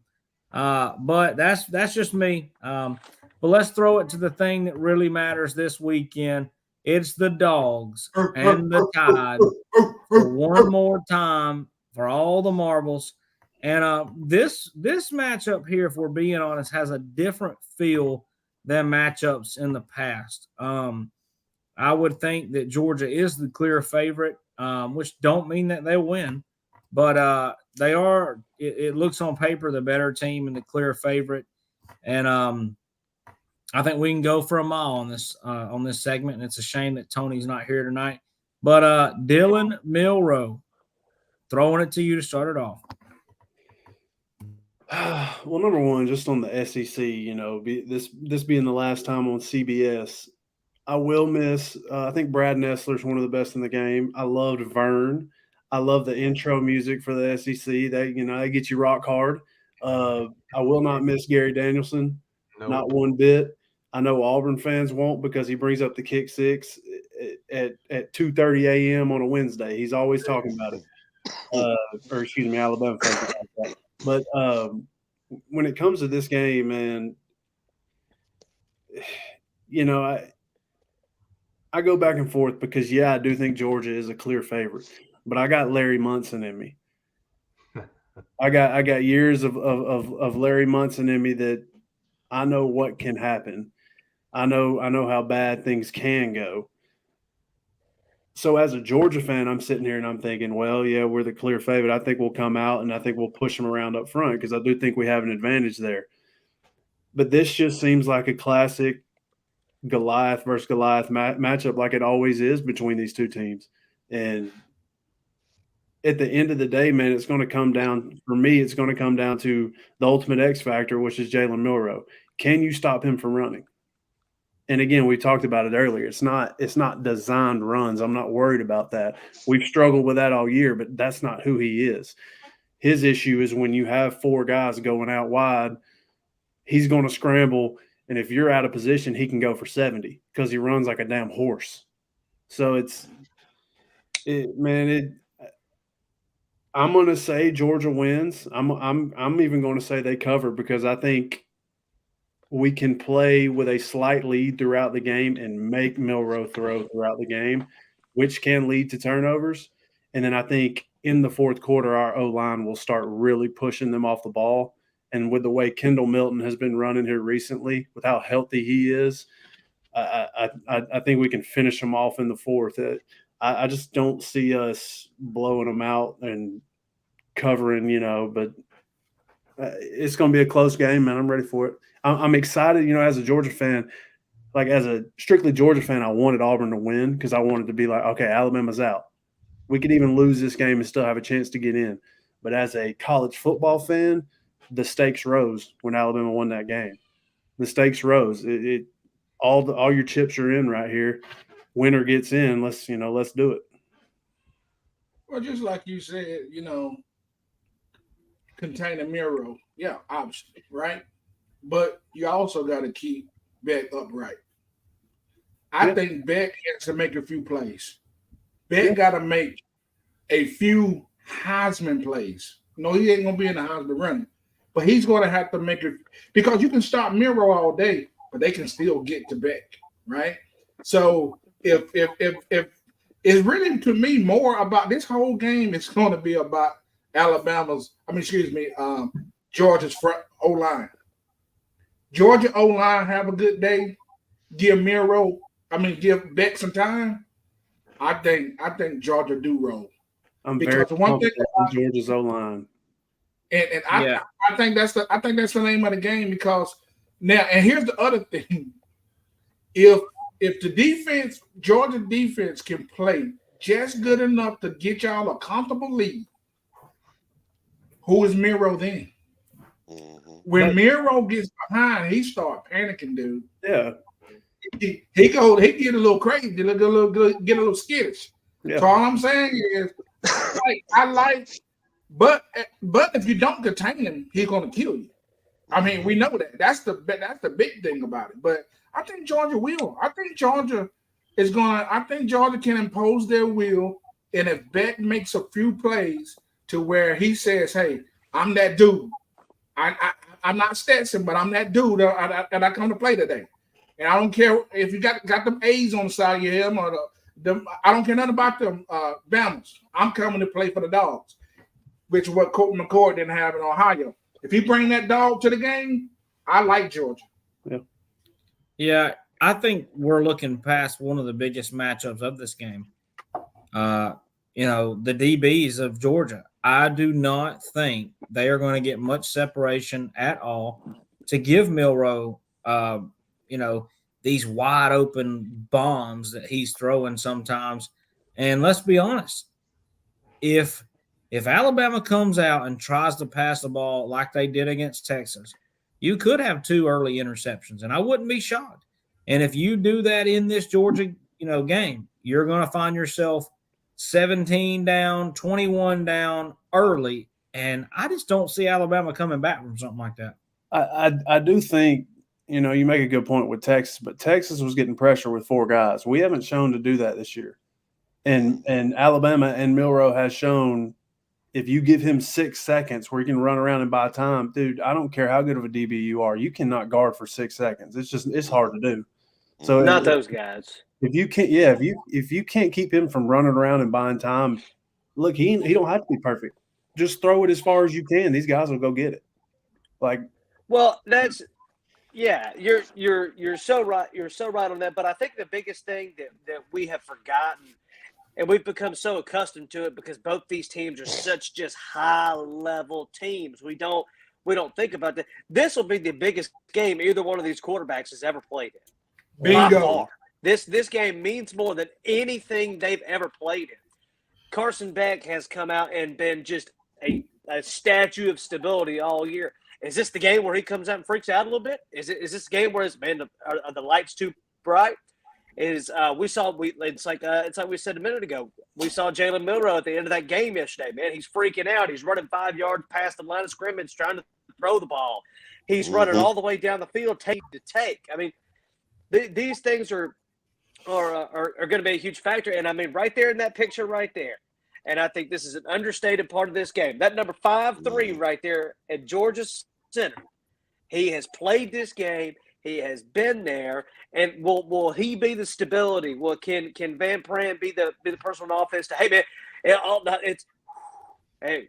But that's just me. But let's throw it to the thing that really matters this weekend. It's the Dogs and the Tide for one more time for all the marbles. And this matchup here, if we're being honest, has a different feel than matchups in the past. I would think that Georgia is the clear favorite, which don't mean that they'll win. But they are, it looks on paper, the better team and the clear favorite. And I think we can go for a mile on this segment. And it's a shame that Tony's not here tonight. But Dylan Milroe, throwing it to you to start it off. Well, number one, just on the SEC, you know, this being the last time on CBS, I will miss. I think Brad Nessler's one of the best in the game. I loved Vern. I love the intro music for the SEC. They get you rock hard. I will not miss Gary Danielson, not one bit. I know Auburn fans won't because he brings up the kick six at 2:30 a.m. on a Wednesday. He's always talking about it. Or excuse me, Alabama fans. But when it comes to this game, man, you know, I go back and forth because, yeah, I do think Georgia is a clear favorite. But I got Larry Munson in me. I got years of Larry Munson in me that I know what can happen. I know how bad things can go. So as a Georgia fan, I'm sitting here and I'm thinking, well, yeah, we're the clear favorite. I think we'll come out and I think we'll push them around up front because I do think we have an advantage there. But this just seems like a classic Goliath versus Goliath matchup like it always is between these two teams. And at the end of the day, man, it's going to come down – for me, it's going to come down to the ultimate X factor, which is Jalen Milroe. Can you stop him from running? And again, we talked about it earlier. It's not designed runs. I'm not worried about that. We've struggled with that all year, but that's not who he is. His issue is when you have 4 guys going out wide, he's going to scramble, and if you're out of position, he can go for 70 because he runs like a damn horse. So I'm going to say Georgia wins. I'm even going to say they cover because I think we can play with a slight lead throughout the game and make Milroe throw throughout the game, which can lead to turnovers. And then I think in the fourth quarter, our O-line will start really pushing them off the ball. And with the way Kendall Milton has been running here recently, with how healthy he is, I think we can finish them off in the fourth. I just don't see us blowing them out and covering, but it's going to be a close game, man. I'm ready for it. I'm excited, as a Georgia fan, like as a strictly Georgia fan, I wanted Auburn to win because I wanted to be like, okay, Alabama's out. We could even lose this game and still have a chance to get in. But as a college football fan, the stakes rose when Alabama won that game. The stakes rose. All your chips are in right here. Winner gets in. Let's do it. Well, just like you said, containing Miro, yeah, obviously, right? But you also got to keep Beck upright. I think Beck has to make a few plays. Beck got to make a few Heisman plays. No, he ain't gonna be in the Heisman running, but he's gonna have to make it because you can stop Miro all day, but they can still get to Beck, right? So if it's really to me more about this whole game, it's going to be about Georgia's front O-line. Georgia O-line have a good day. Give Beck some time. I think Georgia do roll. I'm because very one thing about Georgia's O-line, and I think that's the name of the game because now and here's the other thing: if the Georgia defense can play just good enough to get y'all a comfortable lead, who is Miro then? When Miro gets behind, he start panicking, dude. Yeah. He get a little crazy, get a little skittish. Yeah. So all I'm saying is, but if you don't contain him, he's gonna kill you. I mean, we know that. That's the big thing about it. But I think Georgia will. I think Georgia can impose their will, and if Beck makes a few plays to where he says, "Hey, I'm that dude. I'm not Stetson, but I'm that dude, and I come to play today. And I don't care if you got them A's on the side of your head or I don't care nothing about them Bama's. I'm coming to play for the Dogs, which is what Colton McCord didn't have in Ohio. If he bring that dog to the game, I like Georgia. Yeah, I think we're looking past one of the biggest matchups of this game. The DBs of Georgia. I do not think they are going to get much separation at all to give Milroe, these wide open bombs that he's throwing sometimes. And let's be honest, if Alabama comes out and tries to pass the ball like they did against Texas, you could have 2 early interceptions, and I wouldn't be shocked. And if you do that in this Georgia, game, you're going to find yourself 17 down, 21 down early, and I just don't see Alabama coming back from something like that. I do think, you make a good point with Texas, but Texas was getting pressure with 4 guys. We haven't shown to do that this year. And Alabama and Milroe has shown if you give him 6 seconds where he can run around and buy time, dude, I don't care how good of a DB you are, you cannot guard for 6 seconds. It's hard to do. So not those guys. If you can't, if you can't keep him from running around and buying time, look, he don't have to be perfect. Just throw it as far as you can. These guys will go get it. You're so right. You're so right on that. But I think the biggest thing that we have forgotten, and we've become so accustomed to it because both these teams are such just high level teams. We don't think about that. This will be the biggest game either one of these quarterbacks has ever played in. Bingo. This game means more than anything they've ever played in. Carson Beck has come out and been just a statue of stability all year. Is this the game where he comes out and freaks out a little bit? Is this the game where it's been are the lights too right? It's like we said a minute ago. We saw Jalen Milroe at the end of that game yesterday. Man, he's freaking out. He's running 5 yards past the line of scrimmage, trying to throw the ball. He's running all the way down the field, take to take. I mean, these things are going to be a huge factor. And I mean, right there in that picture, right there. And I think this is an understated part of this game. That number 5'3" right there at Georgia's center. He has played this game. He has been there, and will he be the stability? Can Van Pran be the person on offense to, hey man,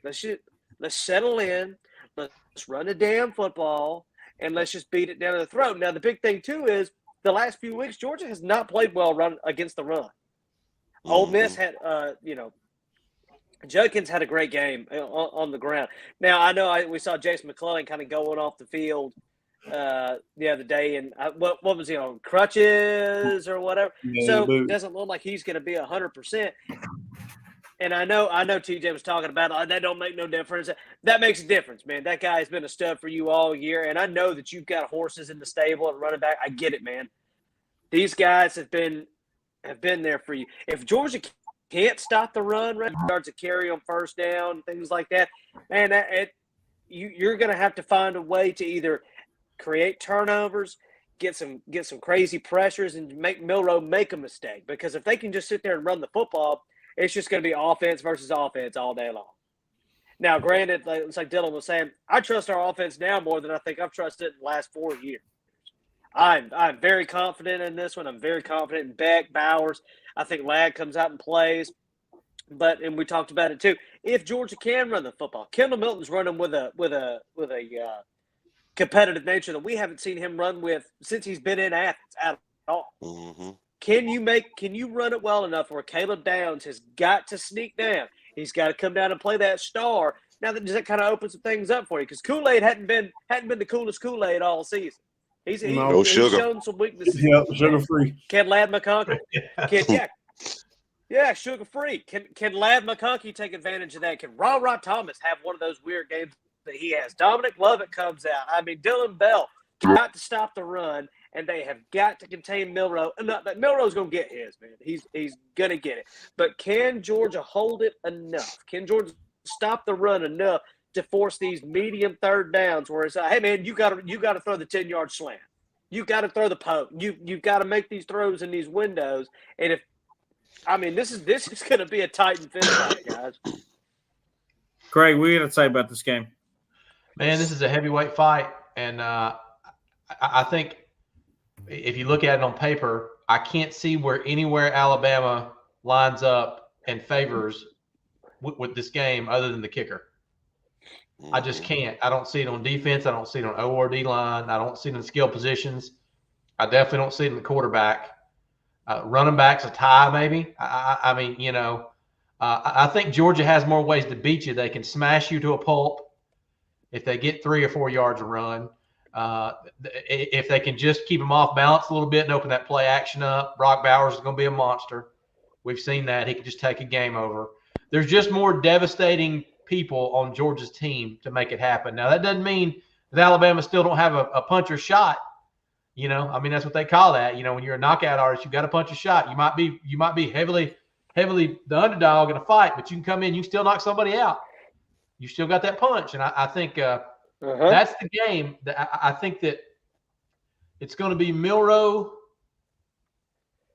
let's settle in, let's run the damn football, and let's just beat it down to the throat. Now the big thing too is the last few weeks Georgia has not played well against the run. Ole Miss had Judkins had a great game on the ground. Now I know we saw Jason McClellan kind of going off the field the other day, and what was he on, crutches or whatever? Yeah, so it doesn't look like he's going to be 100%. And I know TJ was talking about that don't make no difference. That makes a difference, man. That guy has been a stud for you all year, and I know that you've got horses in the stable and running back. I get it, man. These guys have been there for you. If Georgia can't stop the run, right, starts to carry on first down, things like that, man, you're going to have to find a way to either create turnovers, get some crazy pressures, and make Milroe make a mistake. Because if they can just sit there and run the football, it's just going to be offense versus offense all day long. Now, granted, it's like Dylan was saying, I trust our offense now more than I think I've trusted it in the last 4 years. I'm very confident in this one. I'm very confident in Beck, Bowers. I think Ladd comes out and plays. And we talked about it too. If Georgia can run the football, Kendall Milton's running with a competitive nature that we haven't seen him run with since he's been in Athens at all. Mm-hmm. Can you run it well enough where Caleb Downs has got to sneak down? He's got to come down and play that star. Now does that kind of open some things up for you? Because Kool-Aid hadn't been the coolest Kool-Aid all season. He's shown some weaknesses. Yep, sugar free. Can Ladd McConkey? Yeah, sugar free. Can Ladd McConkey take advantage of that? Can Ra Thomas have one of those weird games that he has? Dominic Lovett comes out. I mean, Dylan Bell got to stop the run, and they have got to contain Milroe. Milroe's going to get his, man. He's going to get it. But can Georgia hold it enough? Can Georgia stop the run enough to force these medium third downs where it's like, hey, man, you got to throw the 10-yard slant. You got to throw the poke. You've got to make these throws in these windows. And this is going to be a Titan finish, guys. Craig, what are you going to say about this game? Man, this is a heavyweight fight, and I think if you look at it on paper, I can't see anywhere Alabama lines up and favors with this game other than the kicker. I just can't. I don't see it on defense. I don't see it on ORD line. I don't see it in skill positions. I definitely don't see it in the quarterback. Running back's a tie, maybe. I think Georgia has more ways to beat you. They can smash you to a pulp if they get 3 or 4 yards of run. If they can just keep them off balance a little bit and open that play action up, Brock Bowers is going to be a monster. We've seen that. He can just take a game over. There's just more devastating people on Georgia's team to make it happen. Now, that doesn't mean that Alabama still don't have a puncher shot. That's what they call that. When you're a knockout artist, you got to punch a shot. You might be heavily the underdog in a fight, but you can come in, you still knock somebody out. You still got that punch. And I think that's the game. I think that it's going to be Milroe.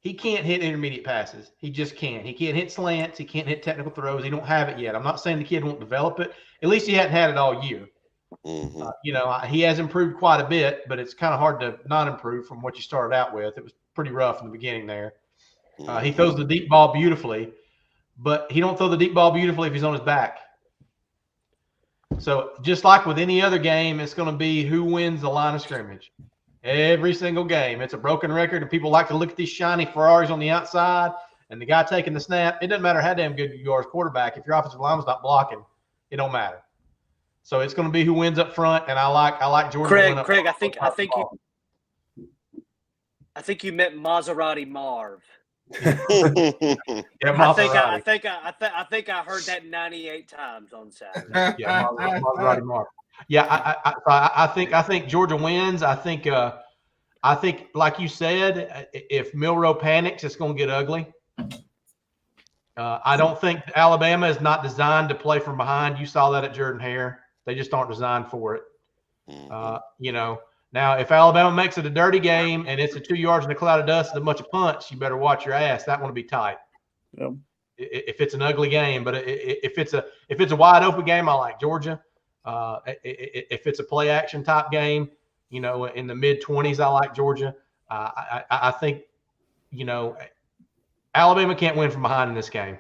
He can't hit intermediate passes. He just can't. He can't hit slants. He can't hit technical throws. He don't have it yet. I'm not saying the kid won't develop it. At least he hadn't had it all year. Mm-hmm. He has improved quite a bit, but it's kind of hard to not improve from what you started out with. It was pretty rough in the beginning there. He throws the deep ball beautifully, but he don't throw the deep ball beautifully if he's on his back. So just like with any other game, it's going to be who wins the line of scrimmage. Every single game. It's a broken record, and people like to look at these shiny Ferraris on the outside and the guy taking the snap. It doesn't matter how damn good you are as quarterback. If your offensive lineman's not blocking, it don't matter. So it's going to be who wins up front, and I like Georgia. Craig, I think you meant Maserati Marv. Yeah, I think I heard that 98 times on Saturday. Yeah, Maserati Marv. Yeah, I think Georgia wins. I think I think, like you said, if Milroe panics, it's going to get ugly. I don't think Alabama is not designed to play from behind. You saw that at Jordan-Hare. They just aren't designed for it. Now, if Alabama makes it a dirty game and it's a 2 yards in a cloud of dust and a bunch of punts, you better watch your ass. That one will be tight. Yep. If it's an ugly game, but if it's a wide open game, I like Georgia. If it's a play action type game, in the mid-20s, I like Georgia. I think, Alabama can't win from behind in this game.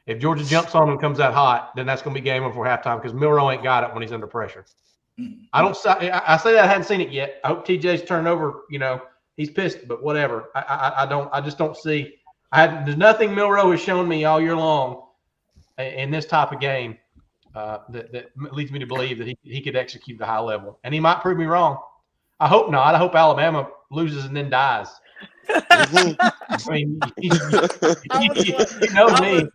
If Georgia jumps on them and comes out hot, then that's going to be game over before halftime because Milroe ain't got it when he's under pressure. I say that I hadn't seen it yet. I hope TJ's turned over. He's pissed, but whatever. I just don't see. There's nothing Milroe has shown me all year long in this type of game that leads me to believe that he could execute the high level, and he might prove me wrong. I hope not. I hope Alabama loses and then dies. I mean, you know me.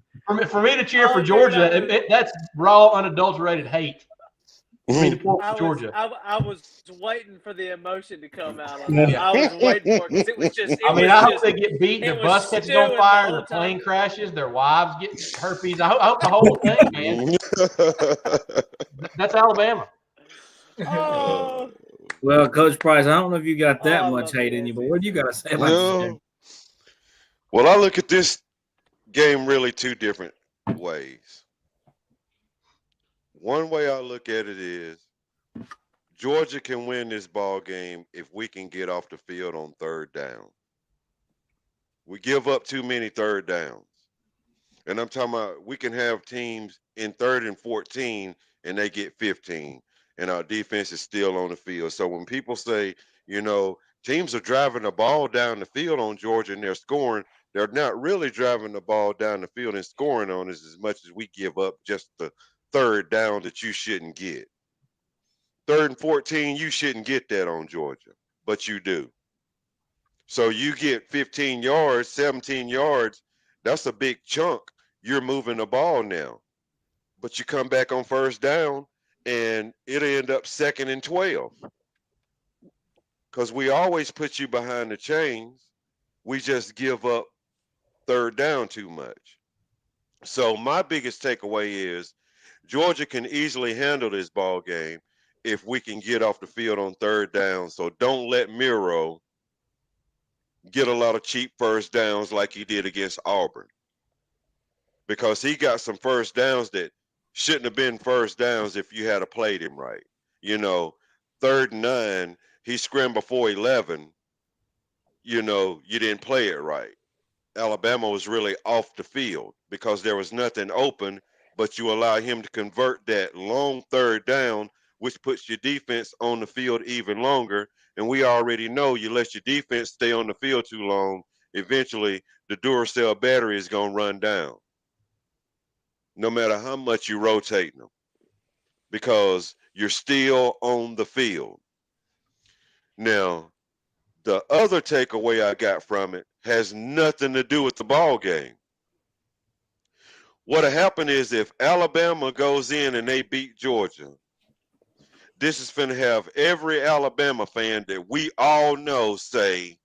For me to cheer for Georgia, that's raw, unadulterated hate. For me to pull for Georgia. I was waiting for the emotion to come out on that. I was waiting for it because it was just. I hope they get beat, their bus catches on fire, their plane crashes, their wives get herpes. I hope the whole thing, man. That's Alabama. Oh. Well, Coach Price, I don't know if you got that much hate in you, but what do you got to say about this game? Well, I look at this game really two different ways. One way I look at it is Georgia can win this ball game if we can get off the field on third down. We give up too many third downs. And I'm talking about we can have teams in 3rd and 14 and they get 15. And our defense is still on the field. So when people say, teams are driving the ball down the field on Georgia and they're scoring, they're not really driving the ball down the field and scoring on us as much as we give up just the third down that you shouldn't get. 3rd and 14, you shouldn't get that on Georgia, but you do. So you get 15 yards, 17 yards, that's a big chunk. You're moving the ball now. But you come back on first down, and it'll end up 2nd and 12. Because we always put you behind the chains. We just give up third down too much. So my biggest takeaway is Georgia can easily handle this ball game if we can get off the field on third down. So don't let Miro get a lot of cheap first downs like he did against Auburn. Because he got some first downs that shouldn't have been first downs if you had played him right. 3rd and 9, he scrambled for 11. You didn't play it right. Alabama was really off the field because there was nothing open, but you allow him to convert that long third down, which puts your defense on the field even longer. And we already know you let your defense stay on the field too long, eventually the Duracell battery is going to run down. No matter how much you rotate them, because you're still on the field. Now, the other takeaway I got from it has nothing to do with the ball game. What'll happen is if Alabama goes in and they beat Georgia, this is finna have every Alabama fan that we all know say,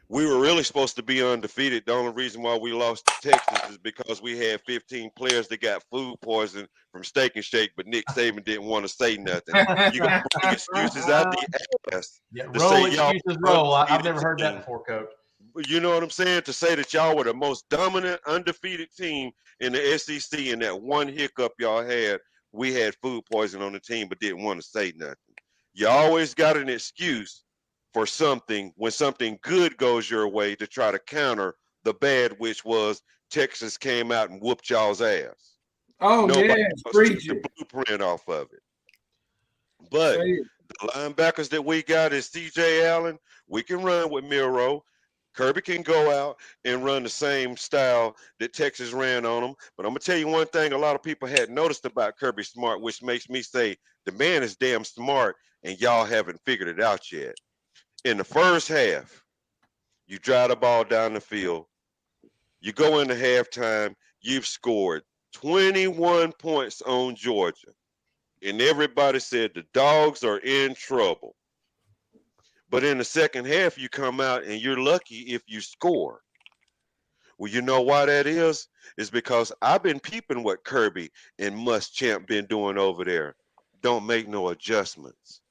we were really supposed to be undefeated. The only reason why we lost to Texas is because we had 15 players that got food poisoning from Steak and Shake, but Nick Saban didn't want to say nothing. You got to bring excuses out the ass. Yeah, to roll say excuses, roll. I've never heard that before, Coach. You know what I'm saying? To say that y'all were the most dominant, undefeated team in the SEC, and that one hiccup y'all had, we had food poisoning on the team, but didn't want to say nothing. You always got an excuse for something when something good goes your way to try to counter the bad, which was Texas came out and whooped y'all's ass. Oh, Nobody yeah, took preach the it. blueprint off of it. But the linebackers that we got is C.J. Allen. We can run with Miro. Kirby can go out and run the same style that Texas ran on him. But I'm going to tell you one thing a lot of people hadn't noticed about Kirby Smart, which makes me say the man is damn smart, and y'all haven't figured it out yet. In the first half, you drive the ball down the field. You go into halftime, you've scored 21 points on Georgia. And everybody said the Dogs are in trouble. But in the second half, you come out and you're lucky if you score. Well, you know why that is? It's because I've been peeping what Kirby and Muschamp been doing over there. Don't make no adjustments.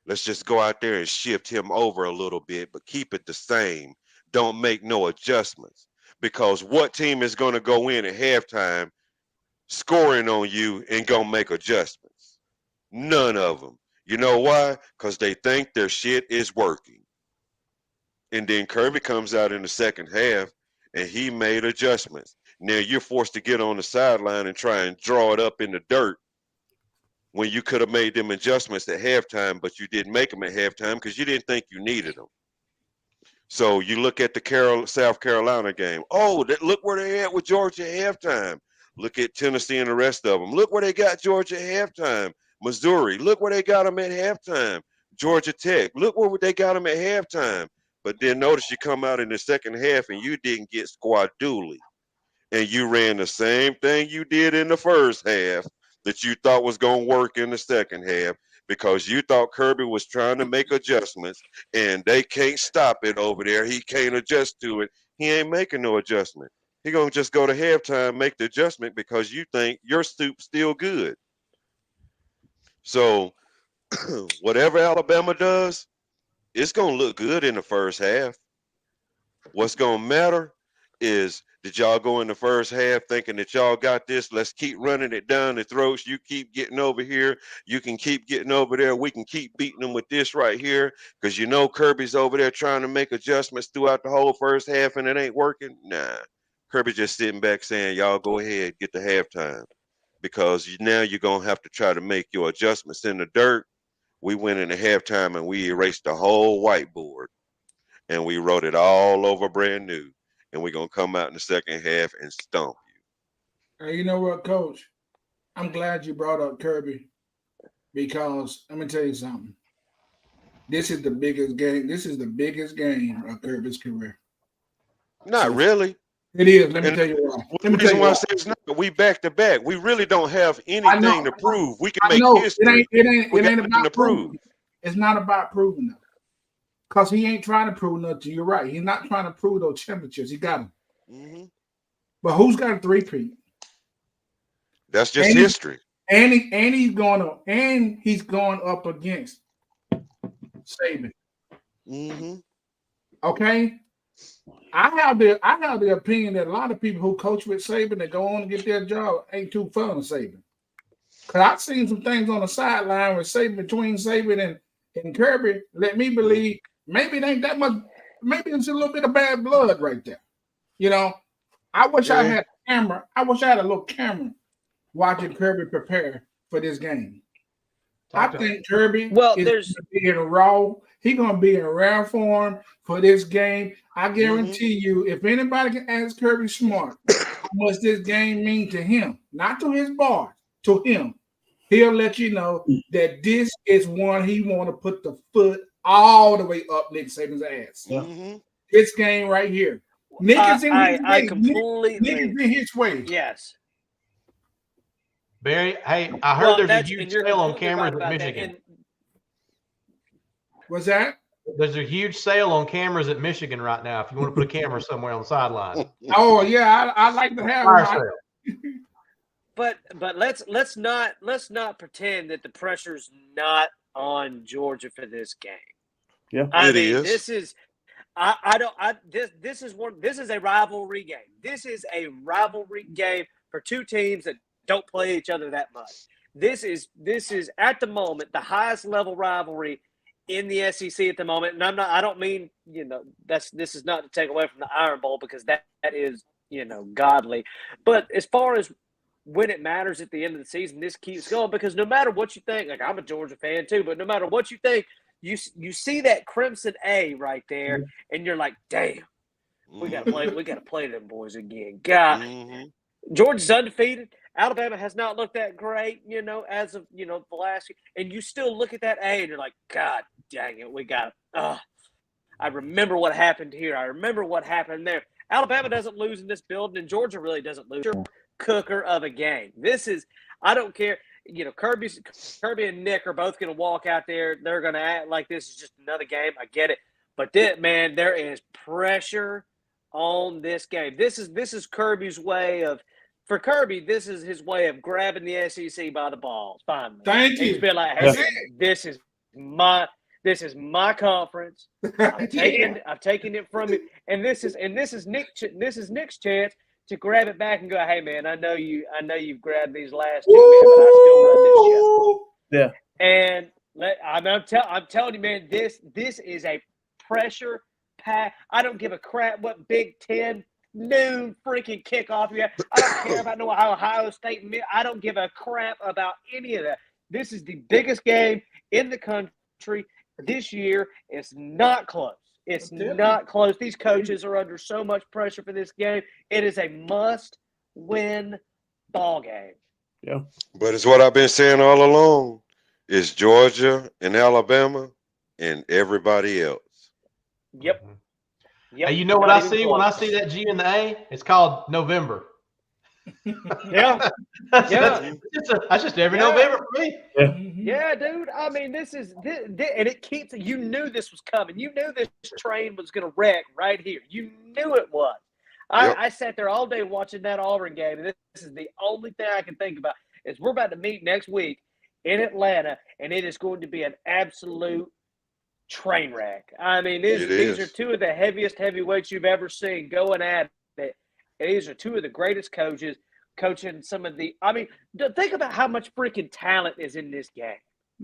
Let's just go out there and shift him over a little bit, but keep it the same. Don't make no adjustments. Because what team is going to go in at halftime scoring on you and going to make adjustments? None of them. You know why? Because they think their shit is working. And then Kirby comes out in the second half and he made adjustments. Now you're forced to get on the sideline and try and draw it up in the dirt when you could have made them adjustments at halftime, but you didn't make them at halftime because you didn't think you needed them. So you look at the South Carolina game. Oh, look where they at with Georgia at halftime. Look at Tennessee and the rest of them. Look where they got Georgia at halftime. Missouri, look where they got them at halftime. Georgia Tech, look where they got them at halftime. But then notice you come out in the second half and you didn't get squadooley. And you ran the same thing you did in the first half that you thought was going to work in the second half because you thought Kirby was trying to make adjustments and they can't stop it over there. He can't adjust to it. He ain't making no adjustment. He going to just go to halftime, make the adjustment because you think your soup's still good. So whatever Alabama does, it's going to look good in the first half. What's going to matter is, did y'all go in the first half thinking that y'all got this? Let's keep running it down the throats. You keep getting over here. You can keep getting over there. We can keep beating them with this right here because you know Kirby's over there trying to make adjustments throughout the whole first half and it ain't working. Nah, Kirby just sitting back saying, y'all go ahead, get to halftime because now you're going to have to try to make your adjustments in the dirt. We went into halftime and we erased the whole whiteboard and we wrote it all over brand new. And we're going to come out in the second half and stomp you. Hey, you know what, Coach? I'm glad you brought up Kirby because let me tell you something. This is the biggest game. This is the biggest game of Kirby's career. Not really. It is. Let me tell you why. The reason why I say it's not, we back to back. We really don't have anything to prove. We can make history. It ain't about proving. It's not about proving though. Because he ain't trying to prove nothing. You're right. He's not trying to prove those championships. He got them. Mm-hmm. But who's got a three-peat? That's just history. He's going up against Saban. Mm-hmm. Okay? I have the opinion that a lot of people who coach with Saban that go on to get their job ain't too fun of Saban. Because I've seen some things on the sideline with Saban, between Saban and Kirby, let me believe maybe it ain't that much. Maybe it's a little bit of bad blood right there. You know, I wish I had a camera. I wish I had a little camera watching Kirby prepare for this game. I think Kirby is going to be in raw. He's going to be in rare form for this game. I guarantee you, if anybody can ask Kirby Smart how much this game mean to him, not to his boss, to him, he'll let you know that this is one he want to put the foot all the way up Nick Saban's ass. Mm-hmm. This game right here. Nick is in his way. Completely. Nick is in his way. Yes. Barry, hey, I heard there's a huge sale on cameras at Michigan. What's that? There's a huge sale on cameras at Michigan right now if you want to put a camera somewhere on the sideline. Oh, yeah. I like to have one. But let's not pretend that the pressure's not on Georgia for this game. Yeah, I mean, is. This is this is a rivalry game. This is a rivalry game for two teams that don't play each other that much. This is at the moment the highest level rivalry in the SEC at the moment. And I don't mean, this is not to take away from the Iron Bowl because that is, godly. But as far as when it matters at the end of the season, this keeps going because no matter what you think, like I'm a Georgia fan too, but no matter what you think, you see that crimson A right there, and you're like, damn, we gotta play them boys again. God, Georgia's undefeated. Alabama has not looked that great, as of the last year, and you still look at that A and you're like, God dang it, we got it. I remember what happened here. I remember what happened there. Alabama doesn't lose in this building, and Georgia really doesn't lose. Cooker of a game. This is, I don't care. Kirby and Nick are both going to walk out there. They're going to act like this is just another game. I get it, but there is pressure on this game. This is Kirby's way of. For Kirby, this is his way of grabbing the SEC by the balls. Finally, Thank you. He's been like, "Hey, this is my conference. I've taken it from you, and this is Nick's chance to grab it back and go, hey man, I know you've grabbed these last 2 men, but I still run this show. Yeah. And I'm telling you, man, this is a pressure pack. I don't give a crap what Big Ten noon freaking kickoff you have. I don't care if I know how Ohio State. I don't give a crap about any of that. This is the biggest game in the country this year. It's not close. It's not close. These coaches are under so much pressure for this game. It is a must-win ball game. Yeah. But it's what I've been saying all along. It's Georgia and Alabama and everybody else. Yep. Hey, you know what I see when I see that G and the A? It's called November. Yeah. That's just every November for me. Yeah, dude. I mean, this and it keeps. You knew this was coming. You knew this train was going to wreck right here. You knew it was. I sat there all day watching that Auburn game, and this is the only thing I can think about. Is we're about to meet next week in Atlanta, and it is going to be an absolute train wreck. I mean, these are two of the heaviest heavyweights you've ever seen going at it. These are two of the greatest coaches coaching some of the – I mean, think about how much freaking talent is in this game.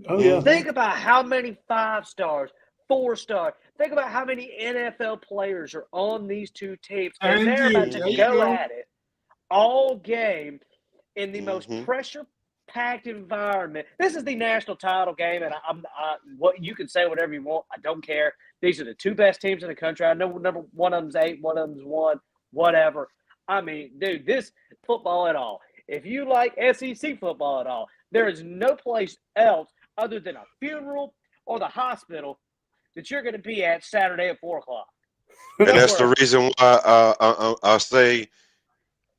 Oh, yeah. Think about how many 5-stars, 4-star. Think about how many NFL players are on these two teams. And they're about to go at it all game in the most pressure-packed environment. This is the national title game, and what you can say whatever you want. I don't care. These are the two best teams in the country. I know one of them's 8, one of them's 1, whatever. I mean, dude, this football at all. If you like SEC football at all, there is no place else other than a funeral or the hospital that you're going to be at Saturday at 4 o'clock. And that's the reason why I say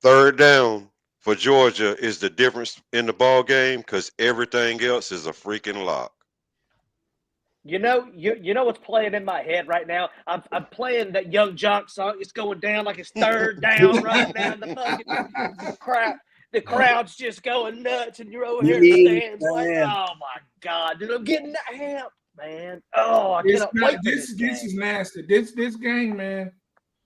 third down for Georgia is the difference in the ball game, because everything else is a freaking lock. You know what's playing in my head right now? I'm playing that Young Jock song. It's going down like it's third down right now. The crowd's just going nuts, and you're over here in the stands like, oh my God, dude, I'm getting amped, man. Oh, I cannot wait. This is nasty. This game, man,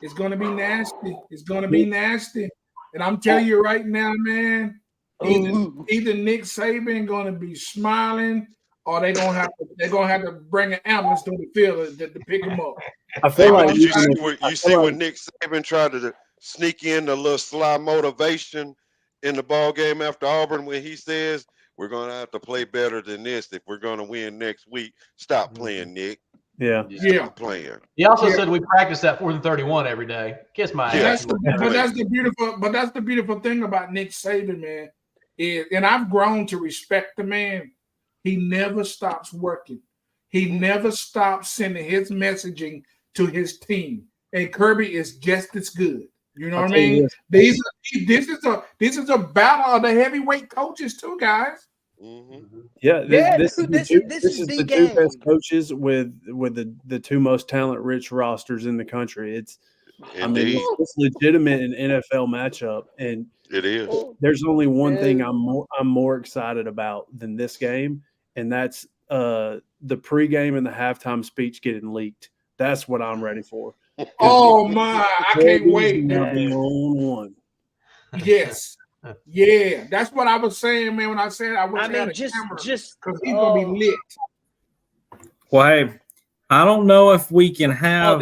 is going to be nasty. It's going to be nasty, and I'm telling you right now, man. Either Nick Saban going to be smiling, or they're gonna have to bring an ambulance to the field to pick him up. I feel like you see when Nick Saban tried to sneak in a little sly motivation in the ball game after Auburn when he says we're gonna have to play better than this if we're gonna win next week. Stop playing, Nick. Yeah. Stop playing. He also said we practice that 4th and 31 every day. Kiss my ass. But that's the beautiful thing about Nick Saban, man. And I've grown to respect the man. He never stops working. He never stops sending his messaging to his team. And Kirby is just as good. You know what I mean? This is a battle of the heavyweight coaches too, guys. Mm-hmm. Yeah, this is the two best coaches with the two most talent-rich rosters in the country. It's legitimate an NFL matchup, and it is. There's only one thing I'm more excited about than this game, and that's the pregame and the halftime speech getting leaked. That's what I'm ready for. Oh my! I can't wait. One. Yes. Yeah, that's what I was saying, man. When I said I wish I had a camera, because he's gonna be lit. Well, hey, I don't know if we can have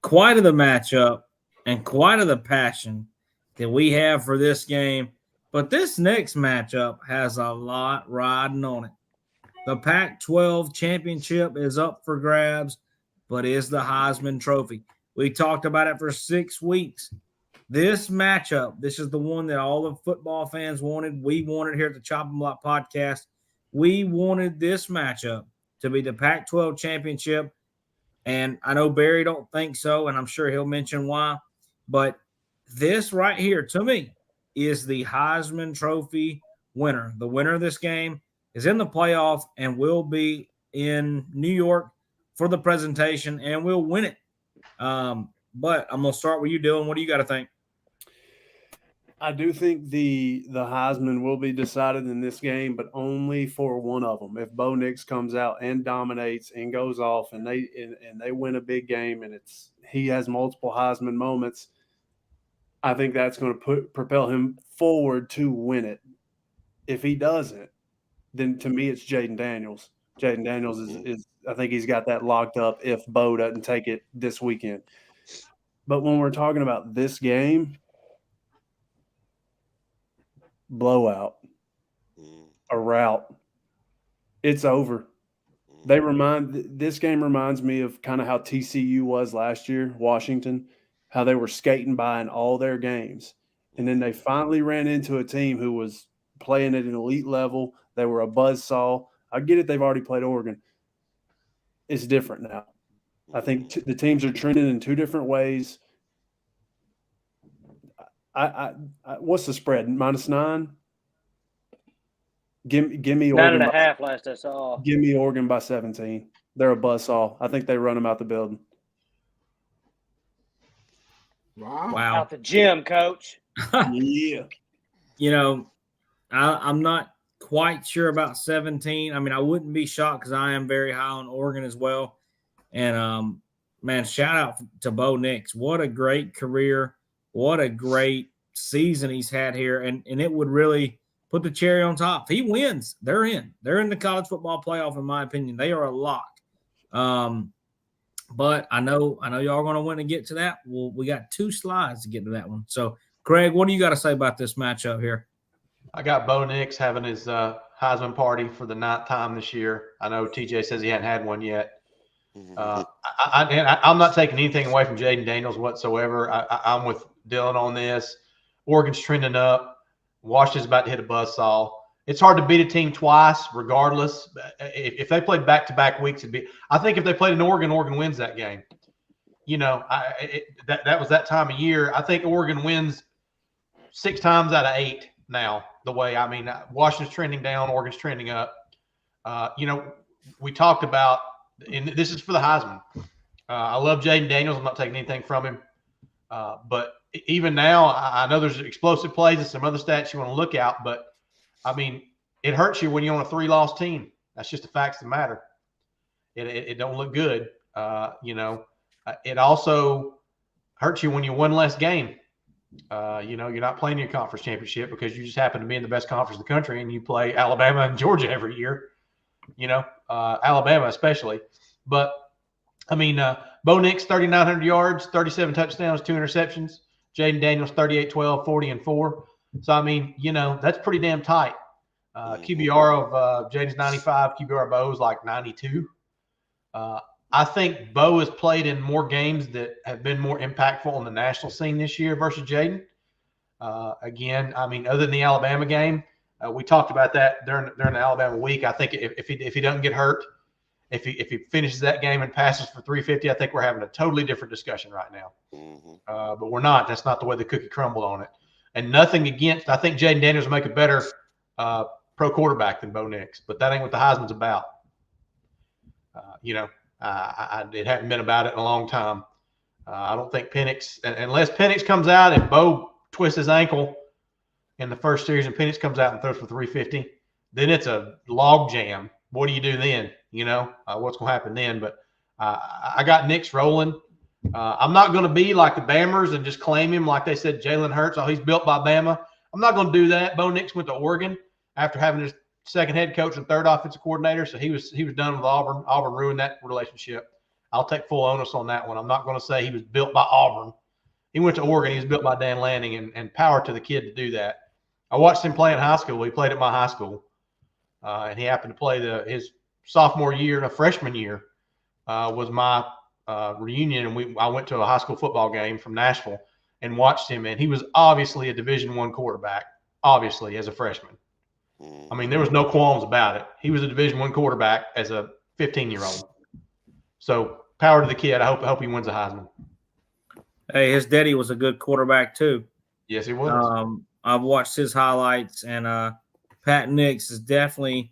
quite of the matchup and quite of the passion that we have for this game, but this next matchup has a lot riding on it. The Pac-12 championship is up for grabs, but is the Heisman Trophy. We talked about it for 6 weeks. This matchup, this is the one that all the football fans wanted. We wanted here at the Chopping Block Podcast. We wanted this matchup to be the Pac-12 championship, and I know Barry don't think so, and I'm sure he'll mention why, but this right here, to me, is the Heisman Trophy winner. The winner of this game is in the playoff and will be in New York for the presentation, and we'll win it. But I'm going to start with you, Dylan. What do you got to think? I do think the Heisman will be decided in this game, but only for one of them. If Bo Nix comes out and dominates and goes off, and they win a big game, and he has multiple Heisman moments, I think that's going to propel him forward to win it. If he doesn't, then to me it's Jaden Daniels. Jaden Daniels is I think he's got that locked up if Bo doesn't take it this weekend. But when we're talking about this game, blowout, a rout, it's over. This game reminds me of kind of how TCU was last year, Washington, how they were skating by in all their games. And then they finally ran into a team who was playing at an elite level. They were a buzzsaw. I get it. They've already played Oregon. It's different now. I think the teams are trending in two different ways. What's the spread? -9? Give me Oregon. 9.5 last I saw. Give me Oregon by 17. They're a buzzsaw. I think they run them out the building. Wow. Out the gym, coach. Yeah. You know, I'm not quite sure about 17. I mean, I wouldn't be shocked because I am very high on Oregon as well. And, man, shout out to Bo Nix. What a great career. What a great season he's had here. And it would really put the cherry on top. If he wins, they're in. They're in the college football playoff, in my opinion. They are a lock. But I know y'all are going to want to get to that. Well, we got 2 slides to get to that one. So, Craig, what do you got to say about this matchup here? I got Bo Nix having his Heisman party for the 9th time this year. I know TJ says he hadn't had one yet. I'm not taking anything away from Jaden Daniels whatsoever. I'm with Dylan on this. Oregon's trending up. Washington's about to hit a buzzsaw. It's hard to beat a team twice, regardless. If they played back-to-back weeks, I think if they played in Oregon, Oregon wins that game. You know, that was that time of year. I think Oregon wins 6 times out of 8 now. The way, I mean, Washington's trending down, Oregon's trending up. You know, we talked about, and this is for the Heisman. I love Jaden Daniels. I'm not taking anything from him. But even now, I know there's explosive plays and some other stats you want to look at, but I mean, it hurts you when you're on a 3-loss team. That's just the facts of the matter. It don't look good. You know, it also hurts you when you win less game. You know, you're not playing your conference championship because you just happen to be in the best conference in the country and you play Alabama and Georgia every year, you know, Alabama especially. But, I mean, Bo Nix, 3,900 yards, 37 touchdowns, 2 interceptions. Jaden Daniels, 38-12, 40-4. So, I mean, you know, that's pretty damn tight. QBR of Jaden's 95, QBR of Bo's like 92. I think Bo has played in more games that have been more impactful on the national scene this year versus Jaden. Again, I mean, other than the Alabama game, we talked about that during the Alabama week. I think if he doesn't get hurt, if he finishes that game and passes for 350, I think we're having a totally different discussion right now. But we're not. That's not the way the cookie crumbled on it. And nothing against. I think Jaden Daniels will make a better pro quarterback than Bo Nix, but that ain't what the Heisman's about. You know. It hadn't been about it in a long time. I don't think Penix, unless Penix comes out and Bo twists his ankle in the first series and Penix comes out and throws for 350, then it's a log jam. What do you do then? You know, what's going to happen then? But I got Nix rolling. I'm not going to be like the Bammers and just claim him like they said Jalen Hurts. Oh, he's built by Bama. I'm not going to do that. Bo Nix went to Oregon after having his second head coach and third offensive coordinator. So he was done with Auburn. Auburn ruined that relationship. I'll take full onus on that one. I'm not going to say he was built by Auburn. He went to Oregon. He was built by Dan Lanning, and power to the kid to do that. I watched him play in high school. He played at my high school, and he happened to play his sophomore year and a freshman year was my reunion, and I went to a high school football game from Nashville and watched him, and he was obviously a Division I quarterback, obviously, as a freshman. I mean, there was no qualms about it. He was a Division I quarterback as a 15-year-old. So, power to the kid. I hope he wins a Heisman. Hey, his daddy was a good quarterback too. Yes, he was. I've watched his highlights, and Pat Nix is definitely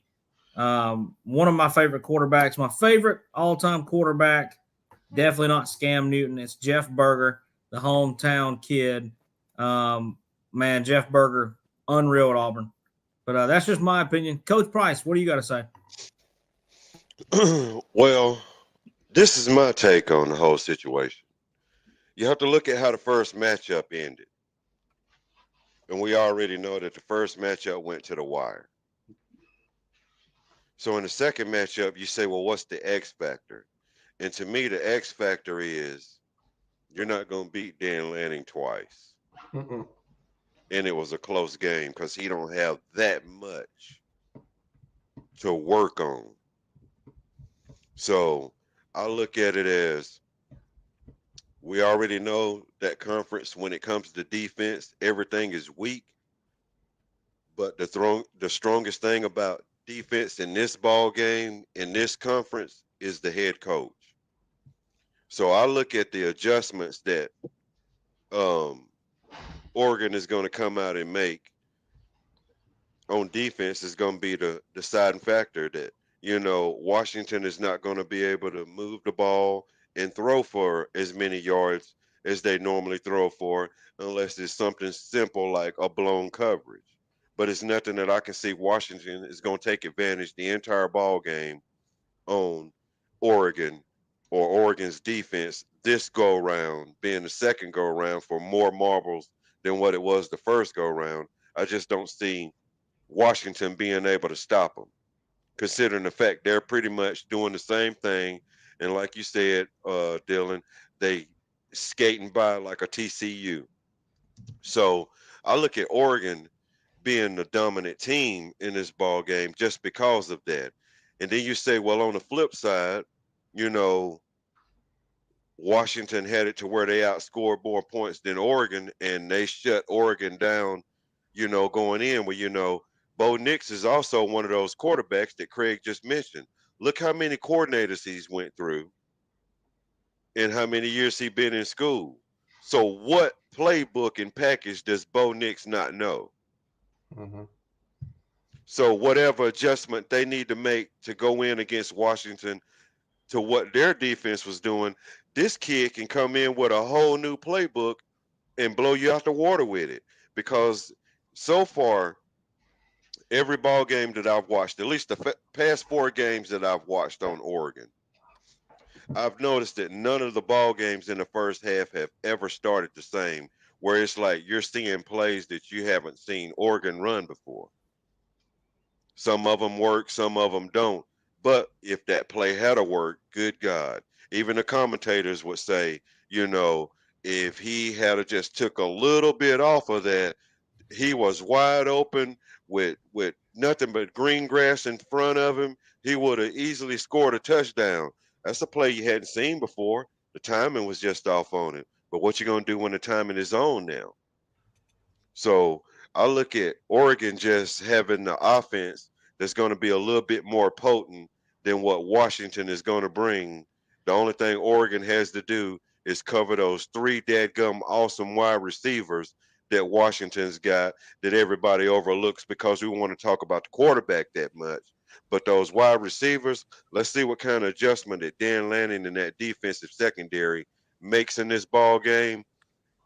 one of my favorite quarterbacks. My favorite all-time quarterback, definitely not Scam Newton. It's Jeff Berger, the hometown kid. Man, Jeff Berger, unreal at Auburn. But that's just my opinion. Coach Price, what do you got to say? Well, this is my take on the whole situation. You have to look at how the first matchup ended. And we already know that the first matchup went to the wire. So in the second matchup, you say, well, what's the X factor? And to me, the X factor is you're not going to beat Dan Lanning twice. Mm-mm. And it was a close game because he don't have that much to work on. So I look at it as we already know that conference, when it comes to defense, everything is weak. But the strongest thing about defense in this ball game, in this conference, is the head coach. So I look at the adjustments that Oregon is going to come out and make on defense is going to be the deciding factor that, Washington is not going to be able to move the ball and throw for as many yards as they normally throw for unless it's something simple like a blown coverage. But it's nothing that I can see Washington is going to take advantage the entire ball game on Oregon or Oregon's defense this go round, being the second go round for more marbles than what it was the first go round. I just don't see Washington being able to stop them, considering the fact they're pretty much doing the same thing. And like you said, Dylan, they skating by like a TCU. So I look at Oregon being the dominant team in this ball game just because of that. And then you say, well, on the flip side, Washington had it to where they outscored more points than Oregon, and they shut Oregon down, going in. Well, Bo Nix is also one of those quarterbacks that Craig just mentioned. Look how many coordinators he's went through and how many years he's been in school. So what playbook and package does Bo Nix not know? Mm-hmm. So whatever adjustment they need to make to go in against Washington to what their defense was doing, this kid can come in with a whole new playbook and blow you out the water with it. Because so far, every ball game that I've watched, at least the past 4 games that I've watched on Oregon, I've noticed that none of the ball games in the first half have ever started the same, where it's like you're seeing plays that you haven't seen Oregon run before. Some of them work, some of them don't. But if that play had to work, good God, even the commentators would say, if he had just took a little bit off of that, he was wide open with nothing but green grass in front of him, he would have easily scored a touchdown. That's a play you hadn't seen before. The timing was just off on it. But what you going to do when the timing is on now? So I look at Oregon just having the offense that's going to be a little bit more potent than what Washington is going to bring. The only thing Oregon has to do is cover those 3 dadgum awesome wide receivers that Washington's got that everybody overlooks because we want to talk about the quarterback that much. But those wide receivers, let's see what kind of adjustment that Dan Lanning and that defensive secondary makes in this ball game.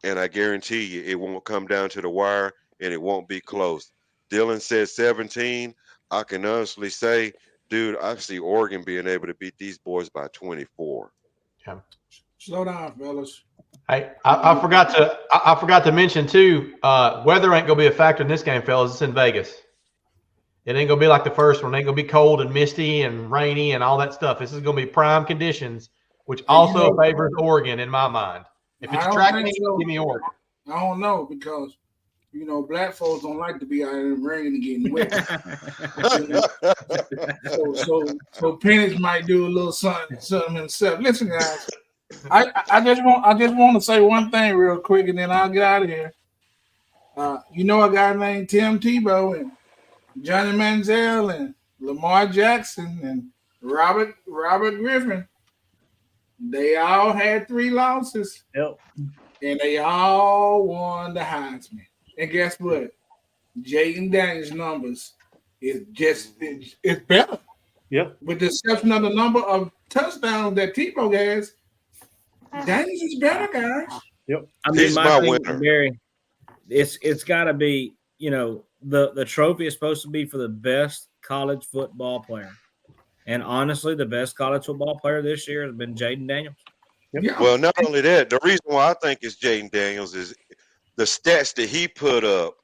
And I guarantee you it won't come down to the wire and it won't be close. Dylan said 17. I can honestly say, dude, I see Oregon being able to beat these boys by 24. Yeah. Slow down, fellas. Hey, I forgot to mention too. Weather ain't gonna be a factor in this game, fellas. It's in Vegas. It ain't gonna be like the first one. It ain't gonna be cold and misty and rainy and all that stuff. This is gonna be prime conditions, which also favors Oregon in my mind. If it's track meet, give me Oregon. I don't know because black folks don't like to be out in the rain and getting wet. so Penix might do a little something himself. Listen, guys, I just want to say one thing real quick, and then I'll get out of here. A guy named Tim Tebow and Johnny Manziel and Lamar Jackson and Robert Griffin. They all had 3 losses. Yep. And they all won the Heisman. And guess what? Jaden Daniels' numbers it's better. Yeah. With the exception of the number of touchdowns that Tebow has, Daniels is better, guys. Yep. I mean, He's my my thing, winner. Barry, it's got to be, the trophy is supposed to be for the best college football player. And honestly, the best college football player this year has been Jaden Daniels. Yep. Yeah. Well, not only that, the reason why I think it's Jaden Daniels is the stats that he put up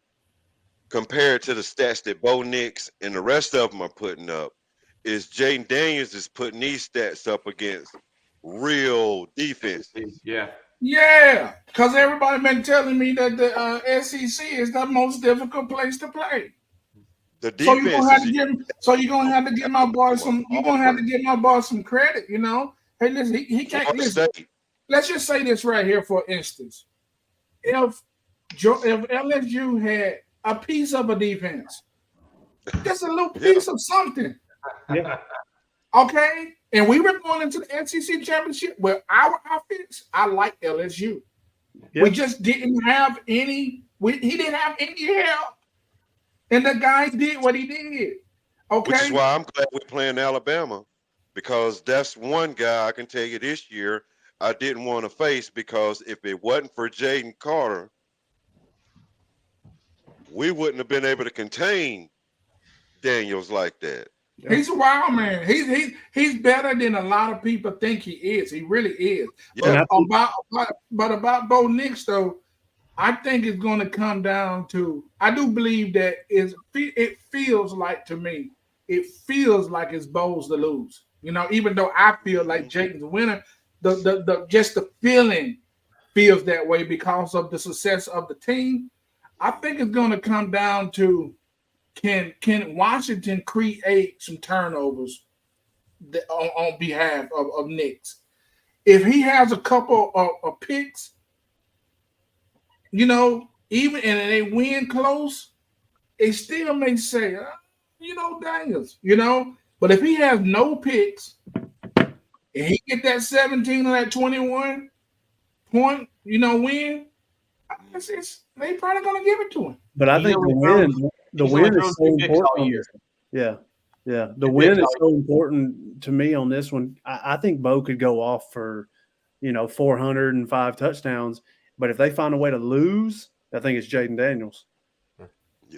compared to the stats that Bo Nix and the rest of them are putting up. Is Jaden Daniels is putting these stats up against real defenses. Yeah. Yeah, because everybody been telling me that the SEC is the most difficult place to play. The So you're defense gonna have is to give. So you're gonna have to give my boy some. You're gonna have to Auburn, give my boy some credit. Hey, listen, he can't Florida listen. State. Let's just say this right here, for instance. If LSU had a piece of a defense, just a little piece of something, Yeah. okay, and we were going into the SEC championship with our offense, I like LSU. Yeah. We just didn't have any. He didn't have any help, and the guy did what he did. Okay, Which is why I'm glad we're playing Alabama, because that's one guy I can tell you this year I didn't want to face, because if it wasn't for Jaden Carter, we wouldn't have been able to contain Daniels like that. he's a wild man. He's better than a lot of people think he is. He really is. Yeah. But about Bo Nix, though, I think it's going to come down to. I do believe that it feels like to me. It feels like it's Bo's to lose. Even though I feel like Jaden's a winner, just the feeling feels that way because of the success of the team. I think it's going to come down to can Washington create some turnovers on behalf of Nix? If he has a couple of picks, even and they win close, it still may say, Daniels, But if he has no picks and he get that 17 or that 21 point, win, they probably gonna give it to him. But I think the win is so important. Yeah. The win is so important to me on this one. I think Bo could go off for, 405 touchdowns. But if they find a way to lose, I think it's Jaden Daniels. Yep.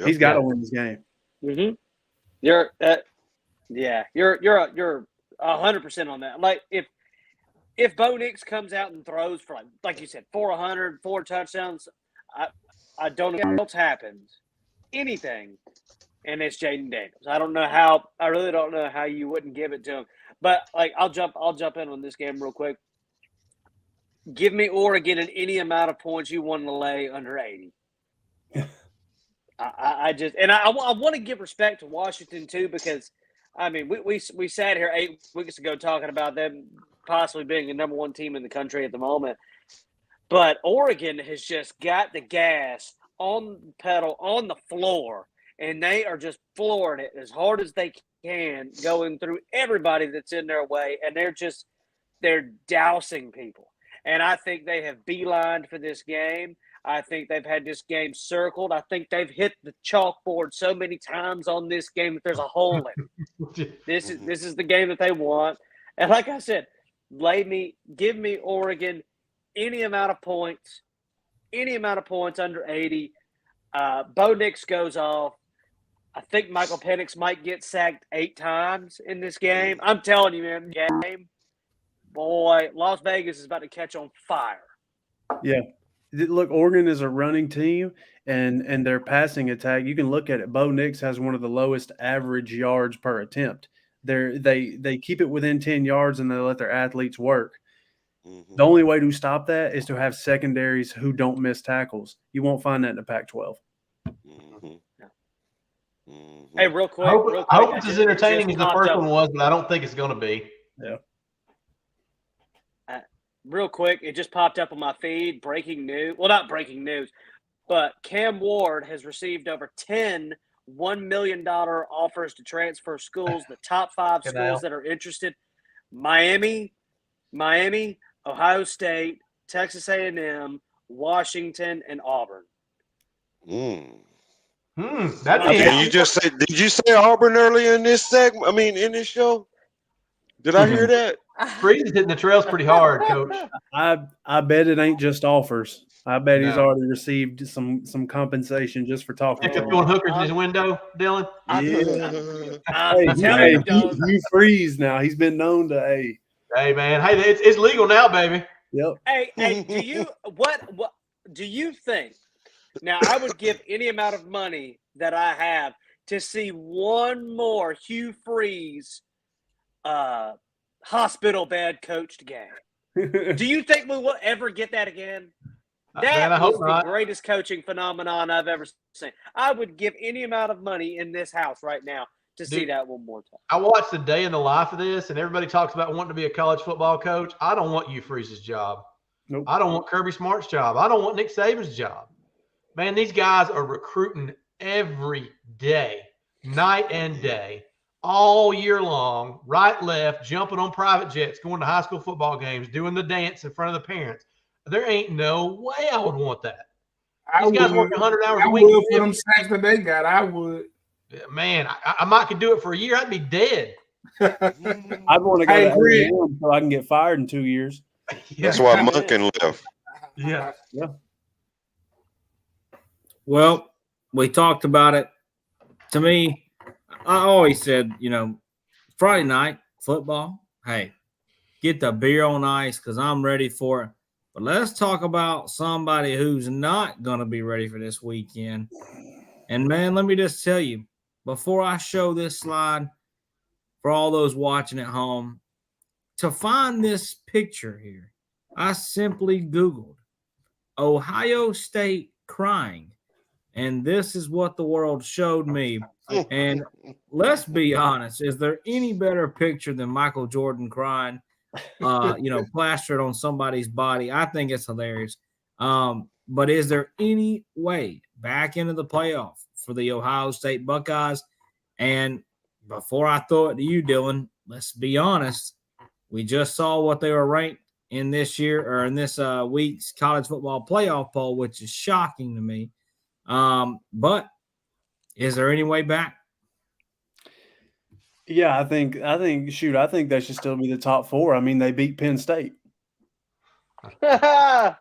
He's got to win this game. Mm-hmm. You're 100% on that. Like if Bo Nix comes out and throws for like you said 400, 4 touchdowns, I don't know what else happens, anything, and it's Jaden Daniels. I really don't know how you wouldn't give it to him. But I'll jump in on this game real quick. Give me Oregon in any amount of points you want to lay under 80. I want to give respect to Washington too, because I mean we sat here 8 weeks ago talking about them possibly being the number 1 team in the country at the moment, but Oregon has just got the gas on the pedal on the floor, and they are just flooring it as hard as they can, going through everybody that's in their way, and they're dousing people. And I think they have beelined for this game. I think they've had this game circled. I think they've hit the chalkboard so many times on this game that there's a hole in it. This is the game that they want. And like I said, give me Oregon any amount of points under 80. Bo Nix goes off. I think Michael Penix might get sacked 8 times in this game. I'm telling you, man, game. Boy, Las Vegas is about to catch on fire. Yeah. Look, Oregon is a running team, and their passing attack, you can look at it. Bo Nix has one of the lowest average yards per attempt. They keep it within 10 yards, and they let their athletes work. Mm-hmm. The only way to stop that is to have secondaries who don't miss tackles. You won't find that in the Pac-12. Mm-hmm. Mm-hmm. Hey, real quick. I hope it's as entertaining as the first one was, but I don't think it's going to be. Yeah. Real quick, it just popped up on my feed. Breaking news. Well, not breaking news, but Cam Ward has received over 10 $1 million offers to transfer schools. The top 5 schools that are interested: Miami, Ohio State, Texas A&M, Washington, and Auburn. That'd be Did you just say? Did you say Auburn earlier in this segment? I mean, in this show? Did I hear that? Freeze is hitting the trails pretty hard, Coach. I bet it ain't just offers. I bet he's No. already received some compensation just for talking. Pick up throwing hookers in his window, Dylan. Yeah. I'm telling you, dog. you freeze now. He's been known to Hey man, hey, it's legal now, baby. Yep. Hey, do you what do you think? Now, I would give any amount of money that I have to see one more Hugh Freeze hospital bed coached game. Do you think we will ever get that again? That Man, I hope was the not. greatest coaching phenomenon I've ever seen. I would give any amount of money in this house right now to see Dude, that one more time. I watched the day in the life of this, and everybody talks about wanting to be a college football coach. I don't want Hugh Freeze's job. Nope. I don't want Kirby Smart's job. I don't want Nick Saban's job. Man, these guys are recruiting every day, night and day, all year long, right, left, jumping on private jets, going to high school football games, doing the dance in front of the parents. There ain't no way I would want that. These guys work 100 hours a I week. would for them sacks that they got. I would. Man, I might could do it for a year. I'd be dead. I'd want to go Hey, to Greg. A&M so I can get fired in 2 years. That's why Munkin left. Yeah. Well, we talked about it. To me, I always said, Friday night football, hey, get the beer on ice because I'm ready for it. But let's talk about somebody who's not going to be ready for this weekend. And, man, let me just tell you, before I show this slide for all those watching at home, to find this picture here, I simply Googled Ohio State crying. And this is what the world showed me. And let's be honest, is there any better picture than Michael Jordan crying, plastered on somebody's body? I think it's hilarious. But is there any way back into the playoff for the Ohio State Buckeyes? And before I throw it to you, Dylan, let's be honest. We just saw what they were ranked in this year or in this week's college football playoff poll, which is shocking to me. But is there any way back? Yeah, I think they should still be the top 4. I mean, they beat Penn State. Right?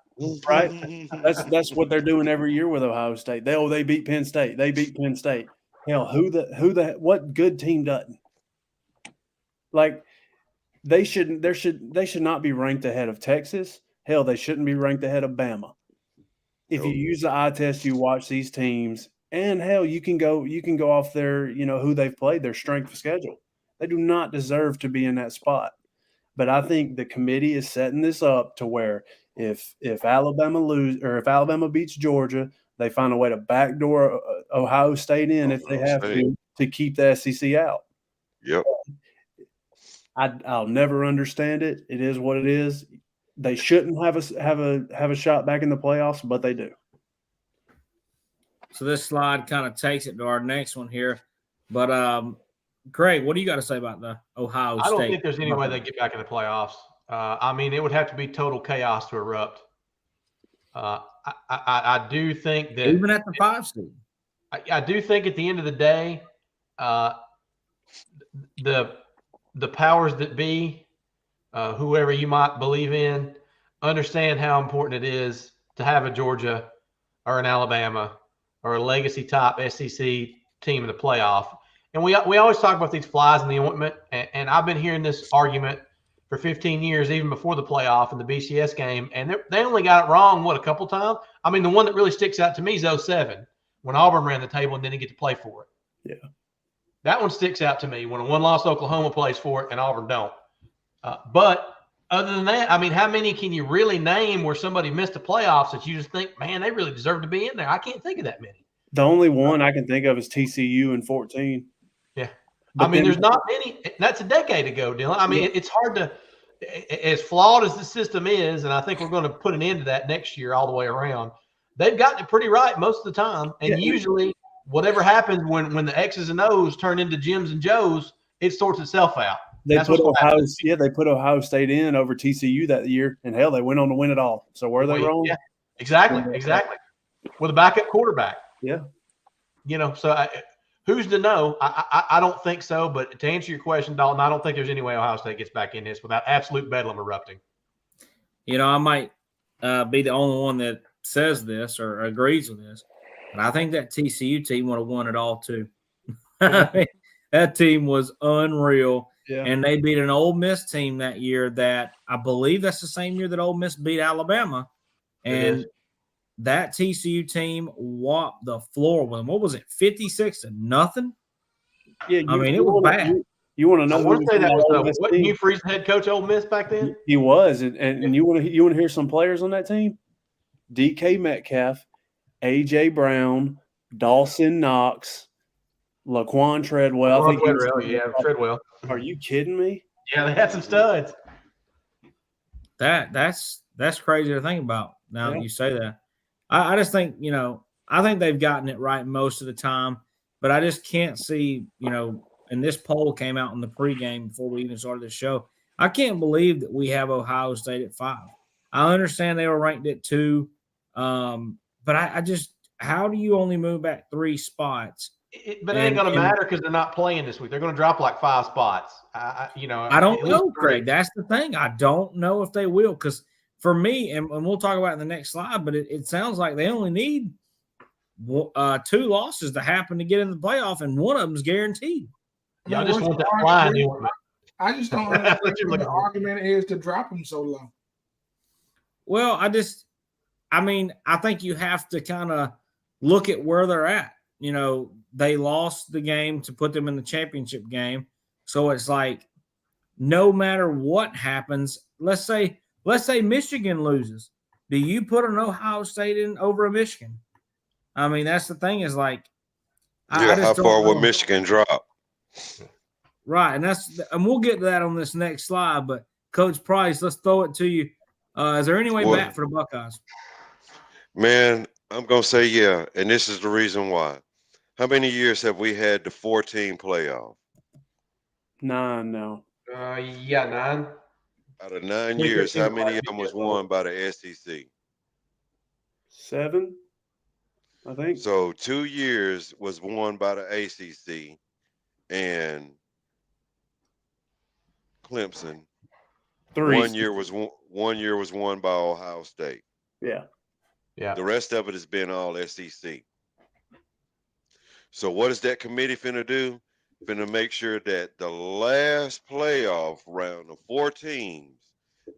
That's what they're doing every year with Ohio State. They beat Penn State. They beat Penn State. Hell, what good team doesn't? Like they should not be ranked ahead of Texas. Hell, they shouldn't be ranked ahead of Bama. If you use the eye test, you watch these teams, and hell, you can go off their, who they've played, their strength of schedule. They do not deserve to be in that spot. But I think the committee is setting this up to where if Alabama beats Georgia, they find a way to backdoor Ohio State in if they have to keep the SEC out. Yep. I'll never understand it. It is what it is. They shouldn't have a shot back in the playoffs, but they do. So this slide kind of takes it to our next one here. But Craig, what do you got to say about the Ohio State? I don't think there's any way they get back in the playoffs. I mean, it would have to be total chaos to erupt. I do think that even at the 5 seed. I do think at the end of the day, the powers that be, whoever you might believe in, understand how important it is to have a Georgia or an Alabama or a legacy type SEC team in the playoff. And we always talk about these flies in the ointment, and I've been hearing this argument for 15 years, even before the playoff and the BCS game, and they only got it wrong, a couple times? I mean, the one that really sticks out to me is 2007, when Auburn ran the table and didn't get to play for it. Yeah. That one sticks out to me, when a one-loss Oklahoma plays for it and Auburn don't. But other than that, I mean, how many can you really name where somebody missed the playoffs that you just think, man, they really deserve to be in there? I can't think of that many. The only one I can think of is TCU in 14. Yeah. But I mean, there's not many. That's a decade ago, Dylan. I mean, it's hard to – as flawed as the system is, and I think we're going to put an end to that next year all the way around, they've gotten it pretty right most of the time. And usually whatever happens when the X's and O's turn into Jims and Joes, it sorts itself out. They put Ohio State in over TCU that year, and hell, they went on to win it all. So were they wrong? Yeah, exactly. With a backup quarterback. Yeah. So who's to know? I don't think so. But to answer your question, Dalton, I don't think there's any way Ohio State gets back in this without absolute bedlam erupting. I might be the only one that says this or agrees with this, but I think that TCU team would have won it all too. That team was unreal. Yeah. And they beat an Ole Miss team that year that I believe that's the same year that Ole Miss beat Alabama. And that TCU team whopped the floor with them. What was it, 56-0? Yeah, I mean, it was bad. You want to know? I want to say that was what Hugh Freeze head coach Ole Miss back then. He was, and you want to hear some players on that team? DK Metcalf, AJ Brown, Dawson Knox, Laquan Treadwell. Treadwell. Are you kidding me? Yeah, they had some studs. That's crazy to think about now that you say that. I just think, I think they've gotten it right most of the time, but I just can't see, and this poll came out in the pregame before we even started the show. I can't believe that we have Ohio State at 5. I understand they were ranked at 2, but I just, how do you only move back 3 spots? But it ain't going to matter because they're not playing this week. They're going to drop like 5 spots. I don't know, Craig. That's the thing. I don't know if they will, because for me, and we'll talk about it in the next slide, but it sounds like they only need 2 losses to happen to get in the playoff, and one of them is guaranteed. Yeah, I just want that line. I just don't understand what the argument is to drop them so low. Well, I think you have to kind of look at where they're at. They lost the game to put them in the championship game. So it's like, no matter what happens, let's say Michigan loses. Do you put an Ohio State in over a Michigan? I mean, that's the thing is like, how far will Michigan drop? Right. And we'll get to that on this next slide, but Coach Price, let's throw it to you. Is there any way back for the Buckeyes? Man, I'm going to say yeah, and this is the reason why. How many years have we had the 4-team playoff? 9 now. 9. Out of 9 years, how many of them was won by the SEC? 7, I think. So 2 years was won by the ACC and Clemson. 3. 1 year was won by Ohio State. Yeah. The rest of it has been all SEC. So what is that committee finna do? Finna make sure that the last playoff round of 4 teams,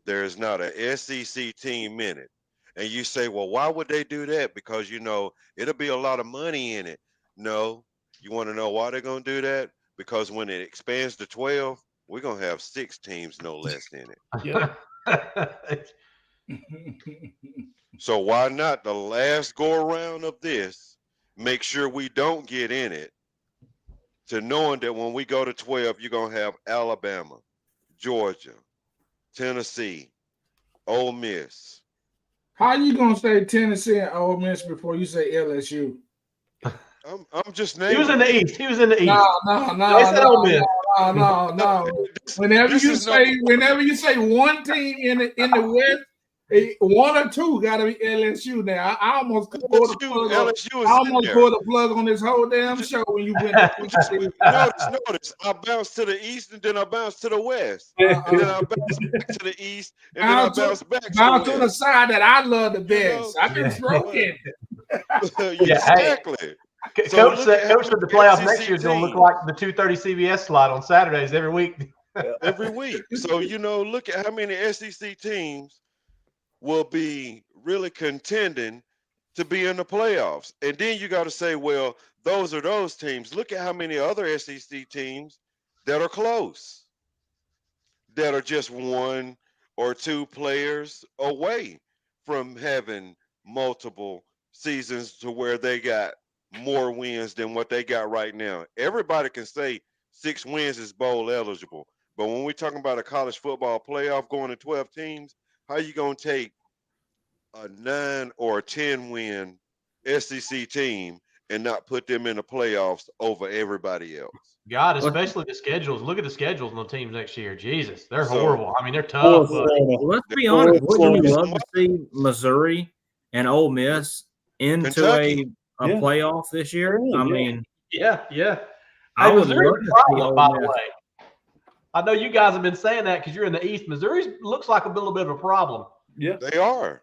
there's not a SEC team in it. And you say, well, why would they do that? Because, it'll be a lot of money in it. No. You want to know why they're going to do that? Because when it expands to 12, we're going to have 6 teams no less in it. Yeah. So why not the last go around of this, make sure we don't get in it, to knowing that when we go to 12, you're going to have Alabama, Georgia, Tennessee, Ole Miss. How you going to say Tennessee and Ole Miss before you say LSU? I'm just naming. He was in the East. No. Whenever you say one team in the West, 1 or 2 got to be LSU. Now I almost pulled the plug on this whole damn show when you went. Notice. I bounced to the East and then I bounced to the West, and then I bounced back to the East, and then I bounced back to the side that I love the best. I've been stroking. Exactly. Coach said the playoff next year is going to look like the 2:30 CBS slot on Saturdays every week. Every week. So look at how many SEC teams will be really contending to be in the playoffs. And then you got to say, well, those are those teams. Look at how many other SEC teams that are close, that are just 1 or 2 players away from having multiple seasons to where they got more wins than what they got right now. Everybody can say 6 wins is bowl eligible. But when we're talking about a college football playoff going to 12 teams, how you going to take a 9 or 10 win SEC team and not put them in the playoffs over everybody else? God, especially the schedules. Look at the schedules on the teams next year. Jesus, they're horrible. I mean, they're tough. Let's be honest. Wouldn't you love to see Missouri and Ole Miss into Kentucky. a playoff this year. I mean, yeah. I Hey, would Missouri's love a to see problem, Ole by the Miss. way. I know you guys have been saying that because you're in the East. Missouri looks like a little bit of a problem. Yeah, They are.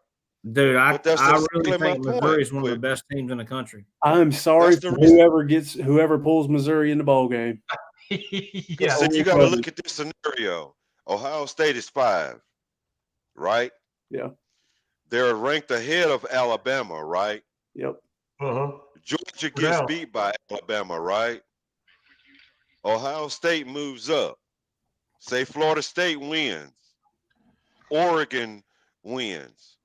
Dude, I But that's really exactly my think point. Missouri is one of the best teams in the country. I'm sorry That's the for reason. whoever pulls Missouri in the bowl game. Yeah. See, you got to look at this scenario. Ohio State is 5, right? Yeah. They're ranked ahead of Alabama, right? Yep. Georgia gets beat by Alabama, right? Ohio State moves up. Say Florida State wins. Oregon wins.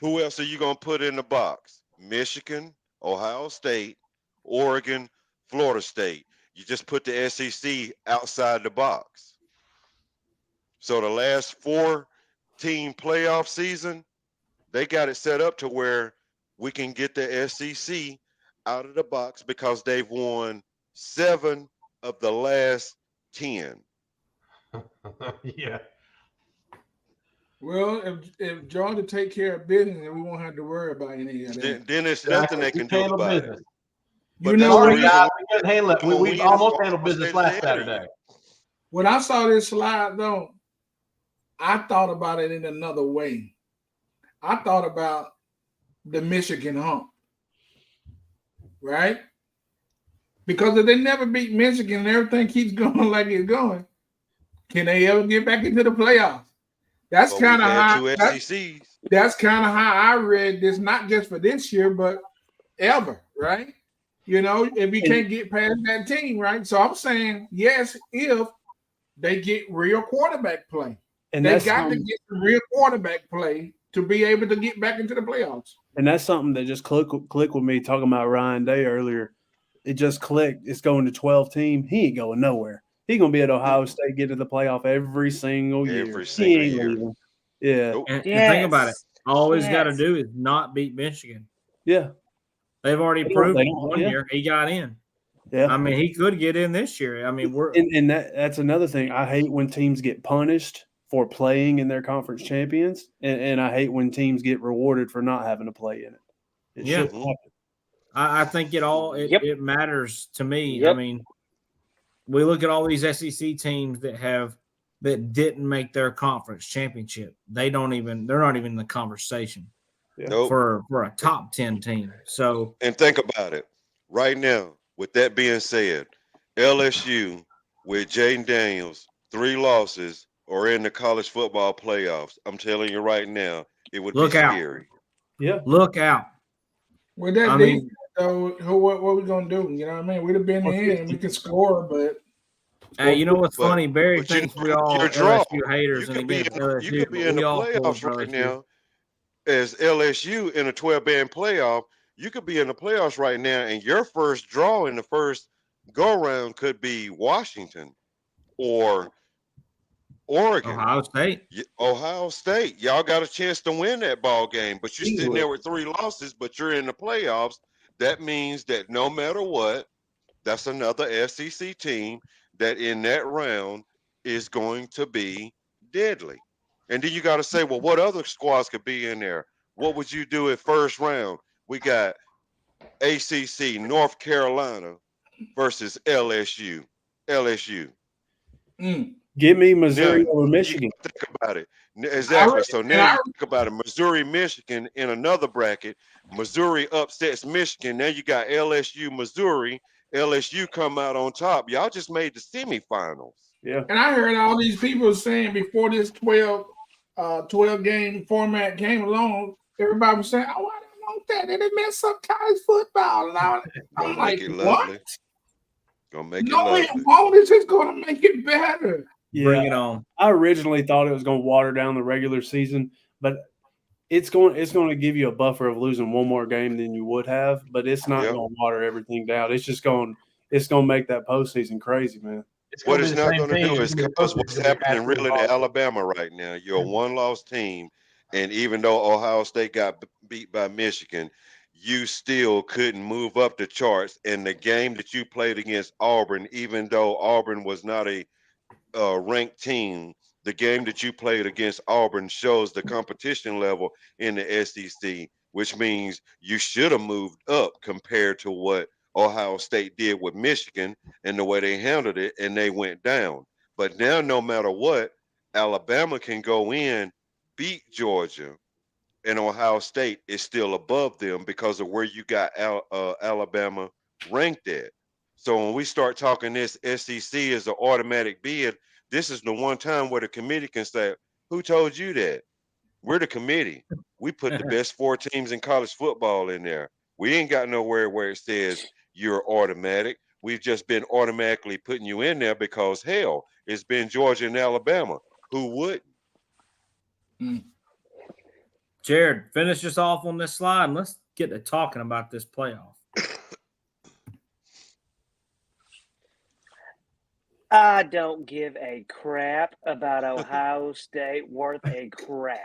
Who else are you going to put in the box? Michigan, Ohio State, Oregon, Florida State. You just put the SEC outside the box. So the last 4-team playoff season, they got it set up to where we can get the SEC out of the box because they've won 7 of the last 10. Yeah. Well, if Georgia take care of business, then we won't have to worry about any of that. Then there's nothing they can do Handle about business. it. You But know that's the what? Sorry, reason guys, why we couldn't handle it. we're gonna We win almost is handled Ohio business State last is ahead of Saturday. you. When I saw this slide, though, I thought about it in another way. I thought about the Michigan hump, right? Because if they never beat Michigan and everything keeps going like it's going, can they ever get back into the playoffs? That's But kind we've of had how 2 SECs. that's kind of how I read this, not just for this year, but ever, right? You know, if we can't get past that team, right? So I'm saying yes, if they get real quarterback play. And they that's got to get some real quarterback play to be able to get back into the playoffs. And that's something that just click with me talking about Ryan Day earlier. It just clicked. It's going to 12 team. He ain't going nowhere. He gonna be at Ohio State, get to the playoff every single year. Every He single ain't year. leaving. Yeah. Nope. And think about it. All he's got to do is not beat Michigan. Yeah. They've already They proved don't- one year he got in. Yeah. I mean, he could get in this year. I mean, and that's another thing. I hate when teams get punished for playing in their conference champions, and I hate when teams get rewarded for not having to play in it. It Yeah. shouldn't happen. I think it matters to me. Yep. I mean, we look at all these SEC teams that didn't make their conference championship. They're not even in the conversation Nope. for a top 10 team. So, And think about it. Right now, with that being said, LSU with Jaden Daniels, 3 losses, or in the college football playoffs. I'm telling you right now, it would Look be out. scary. Yeah. Look out. With that I defense, mean, though, what we gonna do? You know what I mean? We'd have been in and we could score, but hey, you know what's But- funny? Barry but you thinks know, we all your draw, LSU haters, You and could be against in, LSU, you could be but in we the all pull playoffs for right LSU. now as LSU in a 12-man playoff. You could be in the playoffs right now, and your first draw in the first go-round could be Washington or Oregon. Ohio State. Y'all got a chance to win that ball game, but you're sitting there with 3 losses, but you're in the playoffs. That means that no matter what, that's another SEC team that in that round is going to be deadly. And then you got to say, well, what other squads could be in there? What would you do at first round? We got ACC, North Carolina versus LSU. Give me Missouri Now, over you Michigan. think about it. Exactly. So now I- you think about it. Missouri, Michigan in another bracket. Missouri upsets Michigan. Now you got LSU, Missouri. LSU come out on top. Y'all just made the semifinals. Yeah. and I heard all these people saying before this 12 game format came along, everybody was saying, "Oh, I don't want that. They mess up college football." And I'm Gonna like, make it "What? lovely. Gonna make it No, it lovely. won't. It's just going to make it better." Bring it on. I originally thought it was going to water down the regular season, but it's going to give you a buffer of losing one more game than you would have, but it's not Yep. going to water everything down. It's just going to make that postseason crazy, man. What it's not going to do is cause what's happening really to Alabama right now. You're a 1-loss team, and even though Ohio State got beat by Michigan, you still couldn't move up the charts. And the game that you played against Auburn, even though Auburn was not a ranked team, the game that you played against Auburn shows the competition level in the SEC which means you should have moved up compared to what Ohio State did with Michigan and the way they handled it, and they went down. But now, no matter what, Alabama can go in, beat Georgia, and Ohio State is still above them because of where you got Alabama ranked at. So when we start talking this SEC is an automatic bid, this is the one time where the committee can say, who told you that? We're the committee. We put the best 4 teams in college football in there. We ain't got nowhere where it says you're automatic. We've just been automatically putting you in there because, hell, it's been Georgia and Alabama. Who wouldn't? Jared, finish us off on this slide and let's get to talking about this playoff. I don't give a crap about Ohio State worth a crap.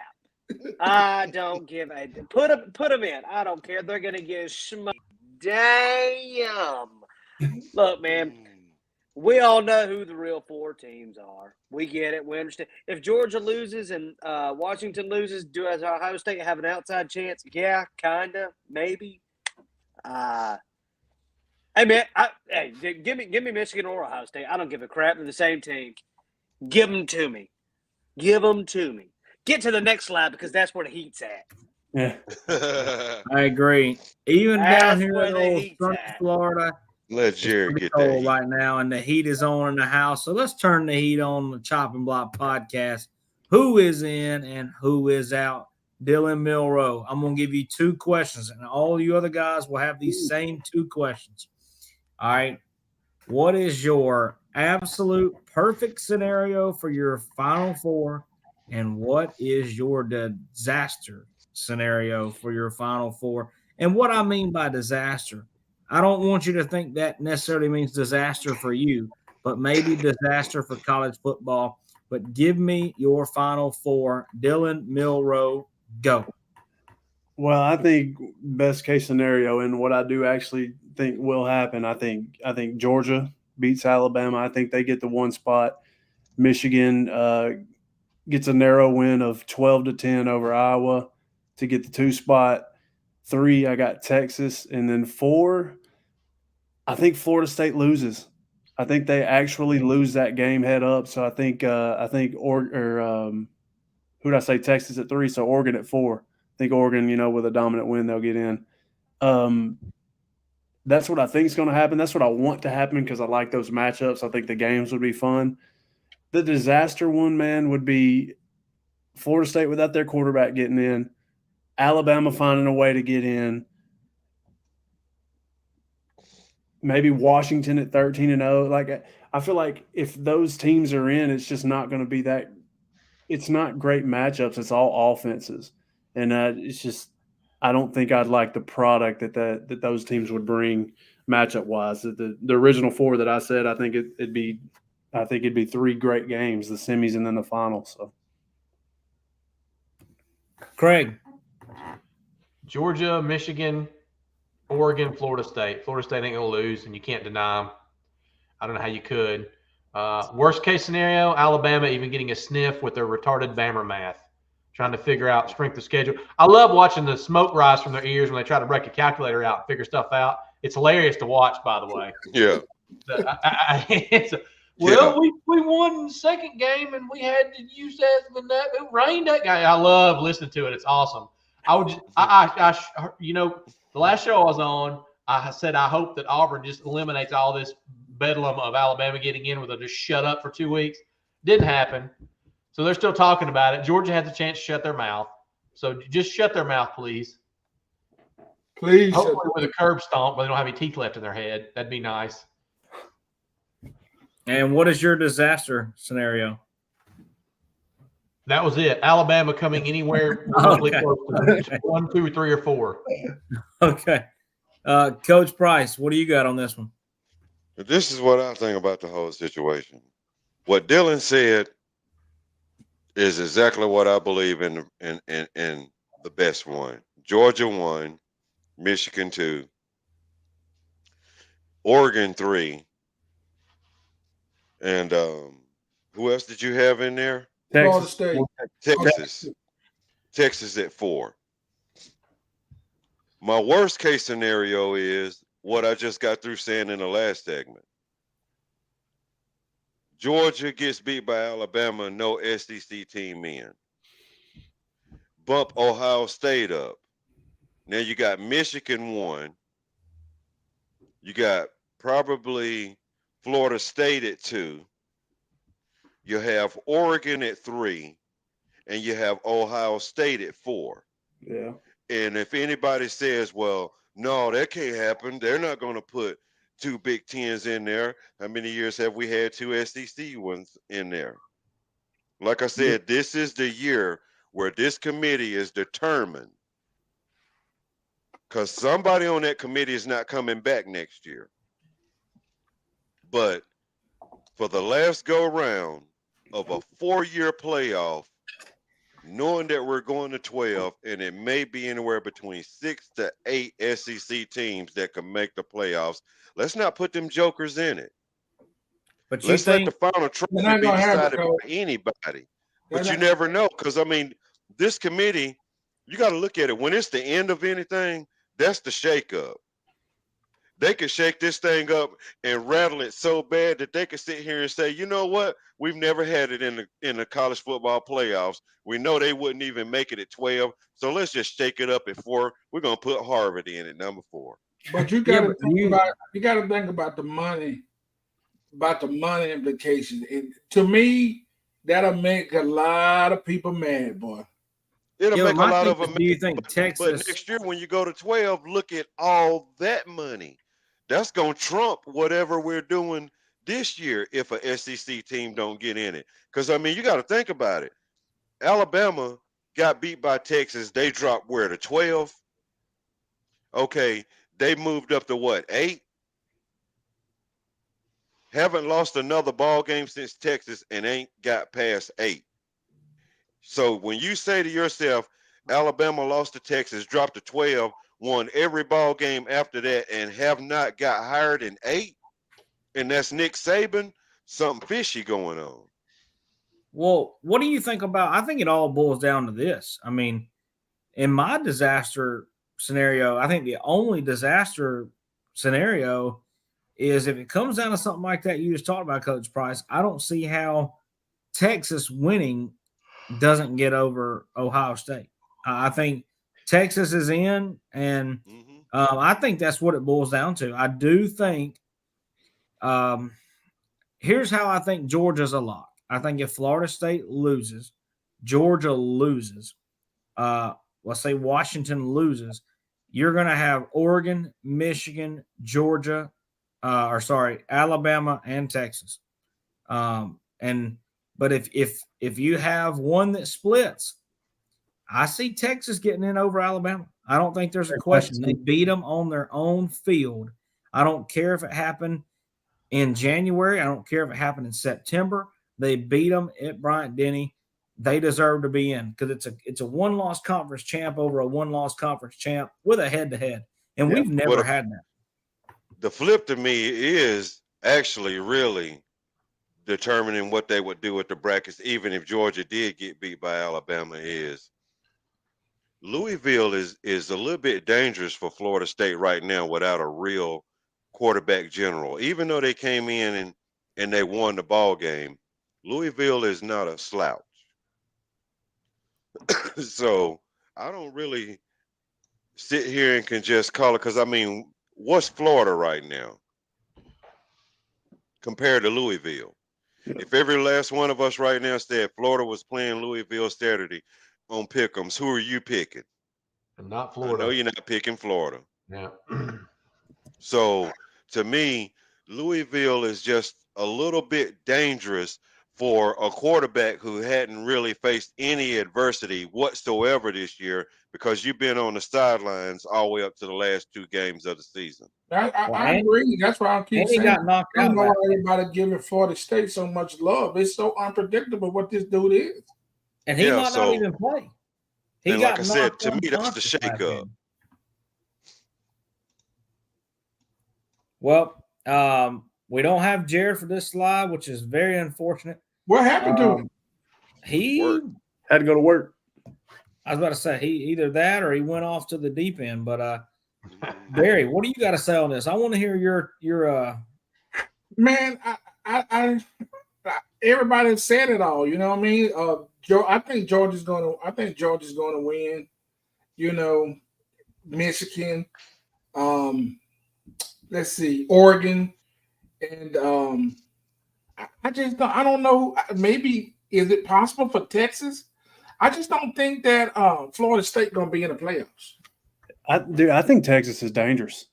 I don't give a put them in. I don't care. They're gonna get smoked. Damn. Look, man, we all know who the real 4 teams are. We get it. We understand. If Georgia loses and Washington loses, does Ohio State have an outside chance? Yeah, kinda, maybe. Hey man, give me Michigan or Ohio State. I don't give a crap. They're the same team. Give them to me. Give them to me. Get to the next slide because that's where the heat's at. Yeah. I agree. Even That's down here where in the old heat's sunny at. Florida, Let it's Jared pretty get that cold heat. right now, and the heat is on in the house. So let's turn the heat on the Chopping Block podcast. Who is in and who is out? Dylan Milroe. I'm going to give you 2 questions, and all you other guys will have these same 2 questions. All right. What is your absolute perfect scenario for your Final Four, and what is your disaster scenario for your Final Four? And what I mean by disaster, I don't want you to think that necessarily means disaster for you, but maybe disaster for college football. But give me your Final Four. Dylan Milroe, go. Well, I think best case scenario, and what I do actually think will happen, I think Georgia beats Alabama. I think they get the 1 spot. Michigan gets a narrow win of 12-10 over Iowa to get the 2 spot. 3, I got Texas, and then 4, I think Florida State loses. I think they actually lose that game head up. So I think who did I say? Texas at 3, so Oregon at 4. I think Oregon, with a dominant win, they'll get in. That's what I think is going to happen. That's what I want to happen because I like those matchups. I think the games would be fun. The disaster one, man, would be Florida State without their quarterback getting in, Alabama finding a way to get in, maybe Washington at 13-0. Like, I feel like if those teams are in, it's just not going to be that – it's not great matchups. It's all offenses. And it's just – I don't think I'd like the product that those teams would bring matchup-wise. The original 4 that I said, I think it'd be 3 great games, the semis and then the final. So, Craig. Georgia, Michigan, Oregon, Florida State. Florida State ain't going to lose, and you can't deny them. I don't know how you could. Worst case scenario, Alabama even getting a sniff with their retarded Bammer math, trying to figure out strength of schedule. I love watching the smoke rise from their ears when they try to break a calculator out and figure stuff out. It's hilarious to watch, by the way. Yeah. We won the second game and we had to use that. It rained that guy. I love listening to it. It's awesome. The last show I was on, I said I hope that Auburn just eliminates all this bedlam of Alabama getting in where they'll just shut up for 2 weeks. Didn't happen. So they're still talking about it. Georgia has a chance to shut their mouth. So just shut their mouth, please. Please. Hopefully with a curb stomp, but they don't have any teeth left in their head. That'd be nice. And what is your disaster scenario? That was it. Alabama coming anywhere remotely close to 1, 2, 3, or 4. Okay. Coach Price, what do you got on this one? This is what I think about the whole situation. What Dylan said is exactly what I believe in the best one. Georgia 1, Michigan 2, Oregon 3, and who else did you have in there? Florida State. Texas at 4. My worst case scenario is what I just got through saying in the last segment. Georgia gets beat by Alabama, no SEC team in. Bump Ohio State up. Now you got Michigan 1. You got probably Florida State at 2. You have Oregon at 3. And you have Ohio State at 4. Yeah. And if anybody says, well, no, that can't happen, they're not going to put 2 Big Tens in there. How many years have we had 2 SEC ones in there? Like I said, this is the year where this committee is determined, because somebody on that committee is not coming back next year. But for the last go round of a 4-year playoff, knowing that we're going to 12, and it may be anywhere between 6 to 8 SEC teams that can make the playoffs, let's not put them jokers in it. But let's let the final trophy be decided by anybody. But you never know, because, I mean, this committee, you got to look at it. When it's the end of anything, that's the shakeup. They could shake this thing up and rattle it so bad that they could sit here and say, you know what? We've never had it in the college football playoffs. We know they wouldn't even make it at 12. So let's just shake it up at 4. We're going to put Harvard in at number 4. But you got to think about the money, implications. To me, that'll make a lot of people mad, boy. It'll make a lot of them mad. Do you think Texas? But next year when you go to 12, look at all that money. That's going to trump whatever we're doing this year if a SEC team don't get in it. Because, I mean, you got to think about it. Alabama got beat by Texas. They dropped where, to 12? Okay, they moved up to what, 8? Haven't lost another ball game since Texas and ain't got past 8. So when you say to yourself, Alabama lost to Texas, dropped to 12, won every ball game after that, and have not got higher than 8, and that's Nick Saban, something fishy going on. Well, what do you think about? I think it all boils down to this. I mean, in my disaster scenario, I think the only disaster scenario is if it comes down to something like that you just talked about, Coach Price. I don't see how Texas winning doesn't get over Ohio State. I think Texas is in, and I think that's what it boils down to. I do think here's how I think Georgia's a lock. I think if Florida State loses, Georgia loses, let's say Washington loses, you're going to have Oregon, Michigan, Georgia, Alabama, and Texas. But if you have one that splits, I see Texas getting in over Alabama. I don't think there's a question. They beat them on their own field. I don't care if it happened in January. I don't care if it happened in September. They beat them at Bryant-Denny. They deserve to be in because it's a one-loss conference champ over a one-loss conference champ with a head-to-head, and we've never had that. The flip to me is actually really determining what they would do with the brackets, even if Georgia did get beat by Alabama, is Louisville is a little bit dangerous for Florida State right now without a real quarterback general. Even though they came in and they won the ball game, Louisville is not a slouch. So I don't really sit here and can just call it, because, I mean, what's Florida right now compared to Louisville? If every last one of us right now said Florida was playing Louisville Saturday on Pick'ems, who are you picking? And not Florida. I know you're not picking Florida. Yeah. So to me, Louisville is just a little bit dangerous for a quarterback who hadn't really faced any adversity whatsoever this year, because you've been on the sidelines all the way up to the last 2 games of the season. I agree. That's why I keep saying got knocked out. I don't know why everybody giving Florida State so much love. It's so unpredictable what this dude is. And he might not even play. And like I said, to me, that's the shakeup. Well, we don't have Jared for this slide, which is very unfortunate. What happened to him? He had to go to work. I was about to say he either that or he went off to the deep end. But Barry, what do you got to say on this? I want to hear your Man, I everybody said it all. You know what I mean? I think Georgia's going to. I think Georgia's going to win. You know, Michigan. Let's see, Oregon, and I just don't. I don't know. Maybe is it possible for Texas? I just don't think that Florida State going to be in the playoffs. I think Texas is dangerous.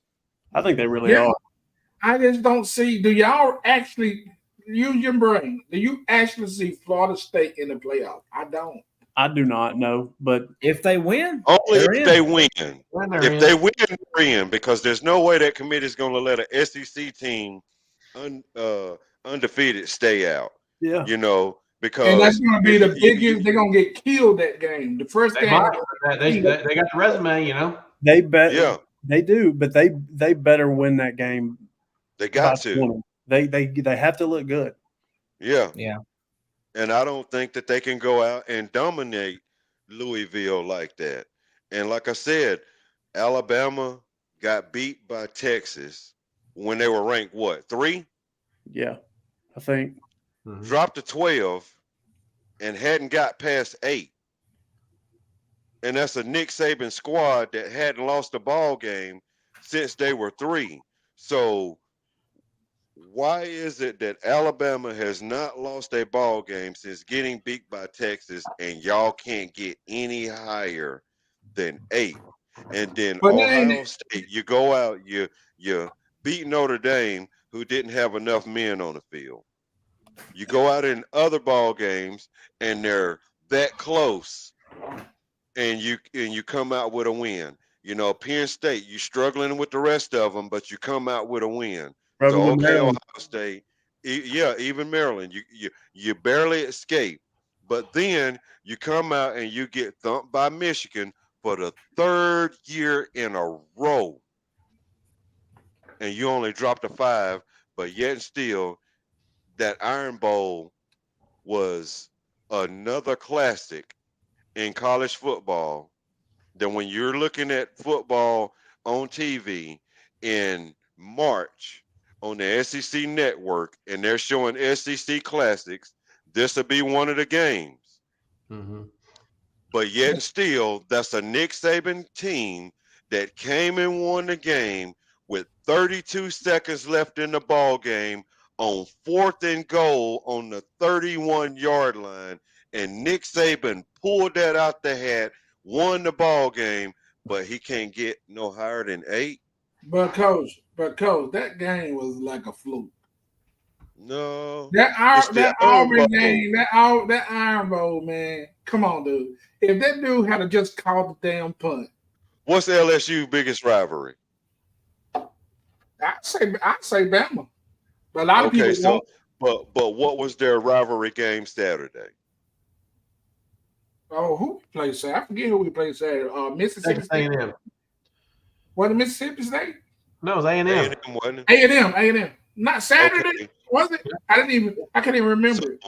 I think they really Yeah. are. I just don't see. Do y'all actually use your brain? Do you actually see Florida State in the playoffs? I don't. I do not know, but if they win, Only they're if in. they win. When they're If in. they win, they're in, because there's no way that committee is going to let an SEC team undefeated stay out. yeah, You know, And that's because going to be the biggest. They're going to get killed that game. The first They game. might. They got the resume, you know. they bet. Yeah. They do, but they better win that game. They by got to. 20. They have to look good. Yeah. Yeah. And I don't think that they can go out and dominate Louisville like that. And like I said, Alabama got beat by Texas when they were ranked what, 3? Yeah, I think. Dropped to 12 and hadn't got past 8. And that's a Nick Saban squad that hadn't lost a ball game since they were 3. So why is it that Alabama has not lost a ball game since getting beat by Texas, and y'all can't get any higher than 8? And then But Ohio State, you go out, you beat Notre Dame, who didn't have enough men on the field. You go out in other ball games, and they're that close, and you come out with a win. You know, Penn State, you struggling with the rest of them, but you come out with a win. Struggle So with okay, Maryland. Ohio State, yeah, even Maryland, you barely escape, but then you come out and you get thumped by Michigan for the 3rd year in a row, and you only dropped a 5, but yet and still, that Iron Bowl was another classic in college football. Then when you're looking at football on TV in March on the SEC network and they're showing SEC classics, this will be one of the games. But yet and still, that's a Nick Saban team that came and won the game with 32 seconds left in the ball game on 4th and goal on the 31-yard line. And Nick Saban pulled that out the hat, won the ball game, but he can't get no higher than 8. But coach, that game was like a fluke. No, That it's the Iron Auburn Bowl. game, that Iron Bowl, man. Come on, dude. If that dude had just called the damn punt, What's LSU's biggest rivalry? I'd say Bama. But a lot of Okay, people so won't. but what was their rivalry game Saturday? Oh, who we played Saturday? I forget who we played Saturday. Mississippi Texas State. A&M. Was it Mississippi State? No, it was A&M. A&M, wasn't it? A&M. Not Saturday, Okay. was it? I can't even remember it.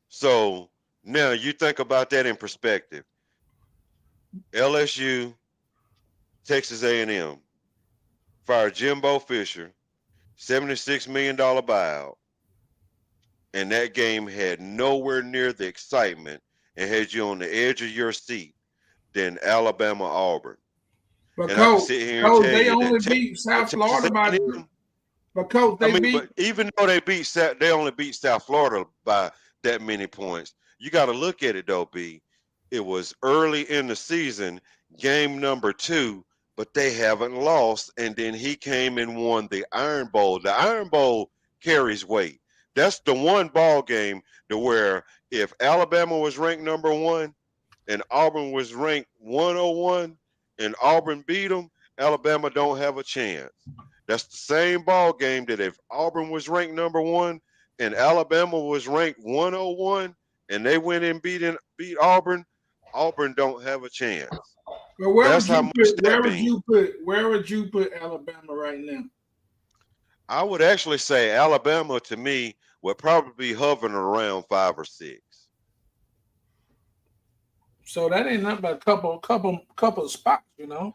So now you think about that in perspective. LSU, Texas A&M, fired Jimbo Fisher, $76 million buyout, and that game had nowhere near the excitement and had you on the edge of your seat than Alabama Auburn. But And I can coach, sit here and tell they you only that beat South Texas Florida by. A&M, But coach, they beat. but even though they only beat South Florida by that many points, you got to look at it though, B. It was early in the season, game number 2, but they haven't lost. And then he came and won the Iron Bowl. The Iron Bowl carries weight. That's the one ball game to where if Alabama was ranked number 1 and Auburn was ranked 101 and Auburn beat them, Alabama don't have a chance. That's the same ball game that if Auburn was ranked number 1 and Alabama was ranked 101 and they went and beat Auburn, Auburn don't have a chance. But where That's how would much you put? that Where would means. you put Alabama right now? I would actually say Alabama to me would probably be hovering around 5 or 6. So that ain't nothing but a couple of spots, you know.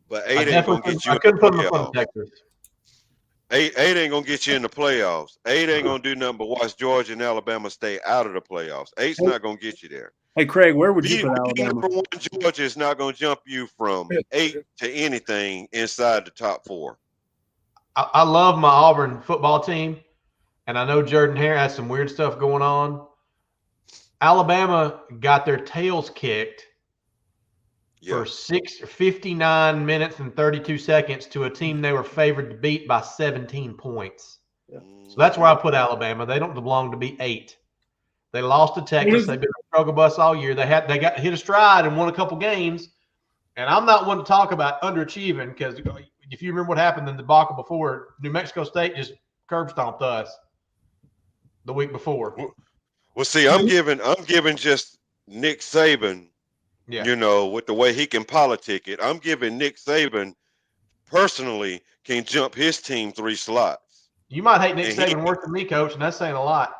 But I 8 ain't gonna definitely get you I in couldn't the put them in front of playoffs. Texas. 8 ain't gonna get you in the playoffs. 8 ain't gonna do nothing but watch Georgia and Alabama stay out of the playoffs. 8's not gonna get you there. Hey, Craig, where would you Being put Alabama? number one Georgia is not gonna jump you from 8 to anything inside the top 4. I love my Auburn football team, and I know Jordan Hare has some weird stuff going on. Alabama got their tails kicked Yeah. for 59 minutes and 32 seconds to a team they were favored to beat by 17 points. So that's where I put Alabama. They don't belong to be 8. They lost to Texas. They've been a struggle bus all year. They got hit a stride and won a couple games. And I'm not one to talk about underachieving because if you remember what happened in the debacle before, New Mexico State just curb stomped us the week before. Well, see, I'm giving just Nick Saban, Yeah. you know, with the way he can politic it. I'm giving Nick Saban personally can jump his team 3 slots. You might hate Nick And Saban worse than me, Coach, and that's saying a lot.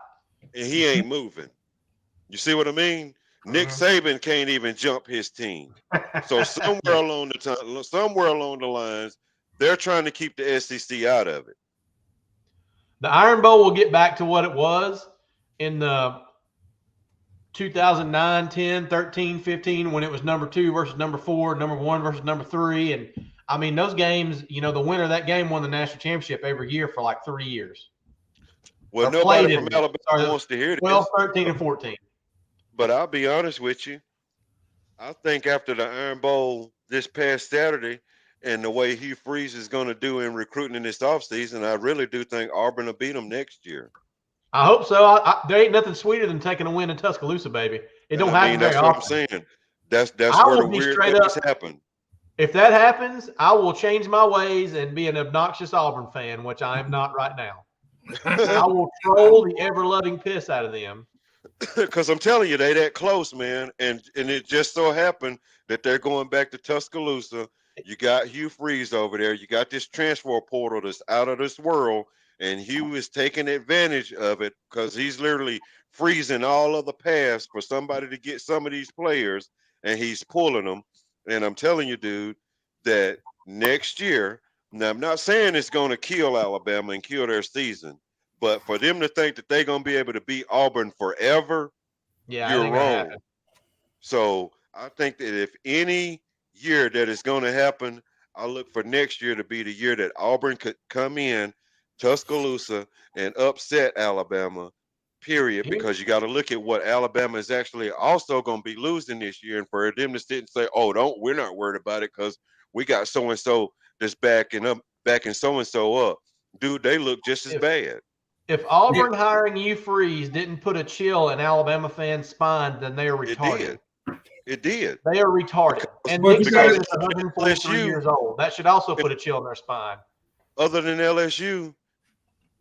And he ain't moving. You see what I mean? Nick Saban can't even jump his team. So somewhere along the lines, they're trying to keep the SEC out of it. The Iron Bowl will get back to what it was in the 2009, 10, 13, 15 when it was number 2 versus number 4, number 1 versus number 3. And, I mean, those games, you know, the winner of that game won the national championship every year for like 3 years. Well, nobody from Alabama wants to hear this. 12, 13, and 14. But I'll be honest with you. I think after the Iron Bowl this past Saturday and the way Hugh Freeze is going to do in recruiting in this offseason, I really do think Auburn will beat them next year. I hope so. There ain't nothing sweeter than taking a win in Tuscaloosa, baby. It don't happen very often. That's what I'm saying. That's where the weird things happen. If that happens, I will change my ways and be an obnoxious Auburn fan, which I am not right now. I will troll the ever-loving piss out of them. Because I'm telling you, they that close, man. And it just so happened that they're going back to Tuscaloosa. You got Hugh Freeze over there. You got this transfer portal that's out of this world. And Hugh is taking advantage of it because he's literally freezing all of the paths for somebody to get some of these players. And he's pulling them. And I'm telling you, dude, that next year, now I'm not saying it's going to kill Alabama and kill their season. But for them to think that they're going to be able to beat Auburn forever, you're wrong. So I think that if any year that is going to happen, I look for next year to be the year that Auburn could come in Tuscaloosa and upset Alabama, period, because you got to look at what Alabama is actually also going to be losing this year. And for them to sit and say, oh, we're not worried about it because we got so-and-so that's backing so-and-so up. Dude, they look just as bad. If Auburn hiring Hugh Freeze didn't put a chill in Alabama fans' spine, then they are retarded. It did. They are retarded. And Nick Saban is 143 years old. That should also put a chill in their spine. Other than LSU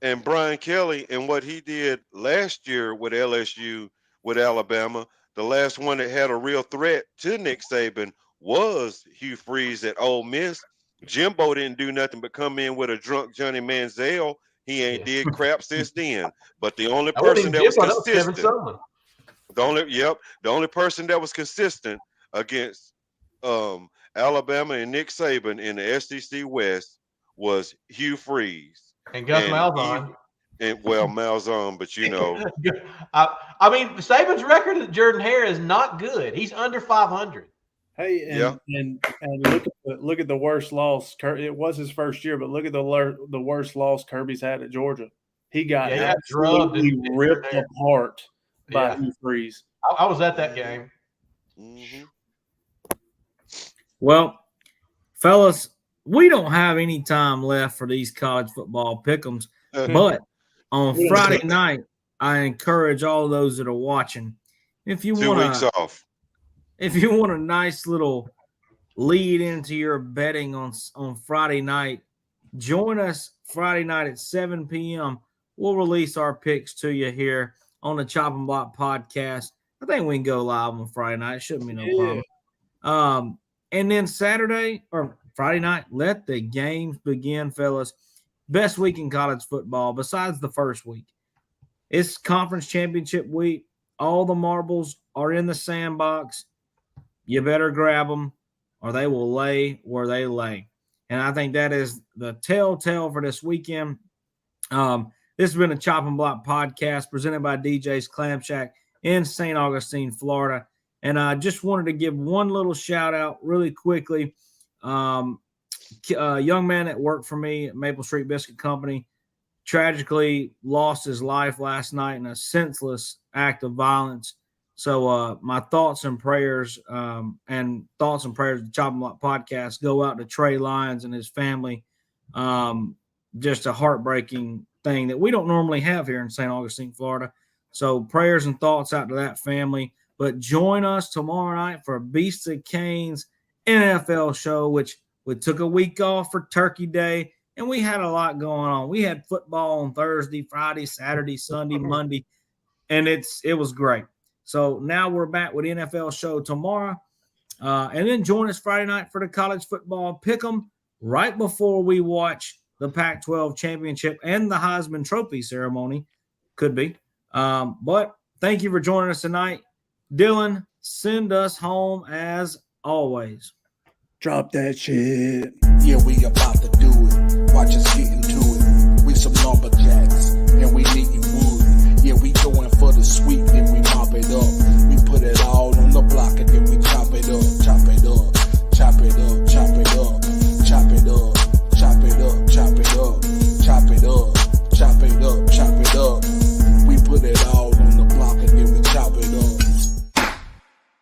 and Brian Kelly and what he did last year with LSU, with Alabama, the last one that had a real threat to Nick Saban was Hugh Freeze at Ole Miss. Jimbo didn't do nothing but come in with a drunk Johnny Manziel. He ain't did crap since then. But the only person that was consistent, the only person that was consistent against Alabama and Nick Saban in the SEC West was Hugh Freeze and Gus Malzahn. Malzahn, but you know, I mean, Saban's record at Jordan Hare is not good. He's under 500. Hey, and look at the worst loss. It was his first year, but look at the worst loss Kirby's had at Georgia. He got absolutely ripped apart by Hugh Freeze. I was at that game. Mm-hmm. Well, fellas, we don't have any time left for these college football pick'ems, but on Friday night, I encourage all those that are watching, if you want 2 weeks off. If you want a nice little lead into your betting on Friday night, join us Friday night at 7 p.m. We'll release our picks to you here on the Chop and Block podcast. I think we can go live on Friday night. It shouldn't be no problem. And then Saturday or Friday night, let the games begin, fellas. Best week in college football besides the first week. It's conference championship week. All the marbles are in the sandbox. You better grab them. or they will lay where they lay. And I think that is the telltale for this weekend. This has been a Chop and Block podcast presented by DJ's Clam Shack in St. Augustine, Florida. And I just wanted to give one little shout out really quickly. A young man that worked for me at Maple Street Biscuit Company tragically lost his life last night in a senseless act of violence. So my thoughts and prayers of the Chop and Block podcast go out to Trey Lyons and his family. Just a heartbreaking thing that we don't normally have here in St. Augustine, Florida. So prayers and thoughts out to that family. But join us tomorrow night for Beast of Cane's NFL show, which we took a week off for Turkey Day, and we had a lot going on. We had football on Thursday, Friday, Saturday, Sunday, Monday, and it was great. So now we're back with the NFL show tomorrow. And then join us Friday night for the college football pick'em right before we watch the Pac-12 championship and the Heisman Trophy ceremony. Could be. But thank you for joining us tonight. Dylan, send us home as always. Drop that shit. Yeah, we about to do it. Watch us get into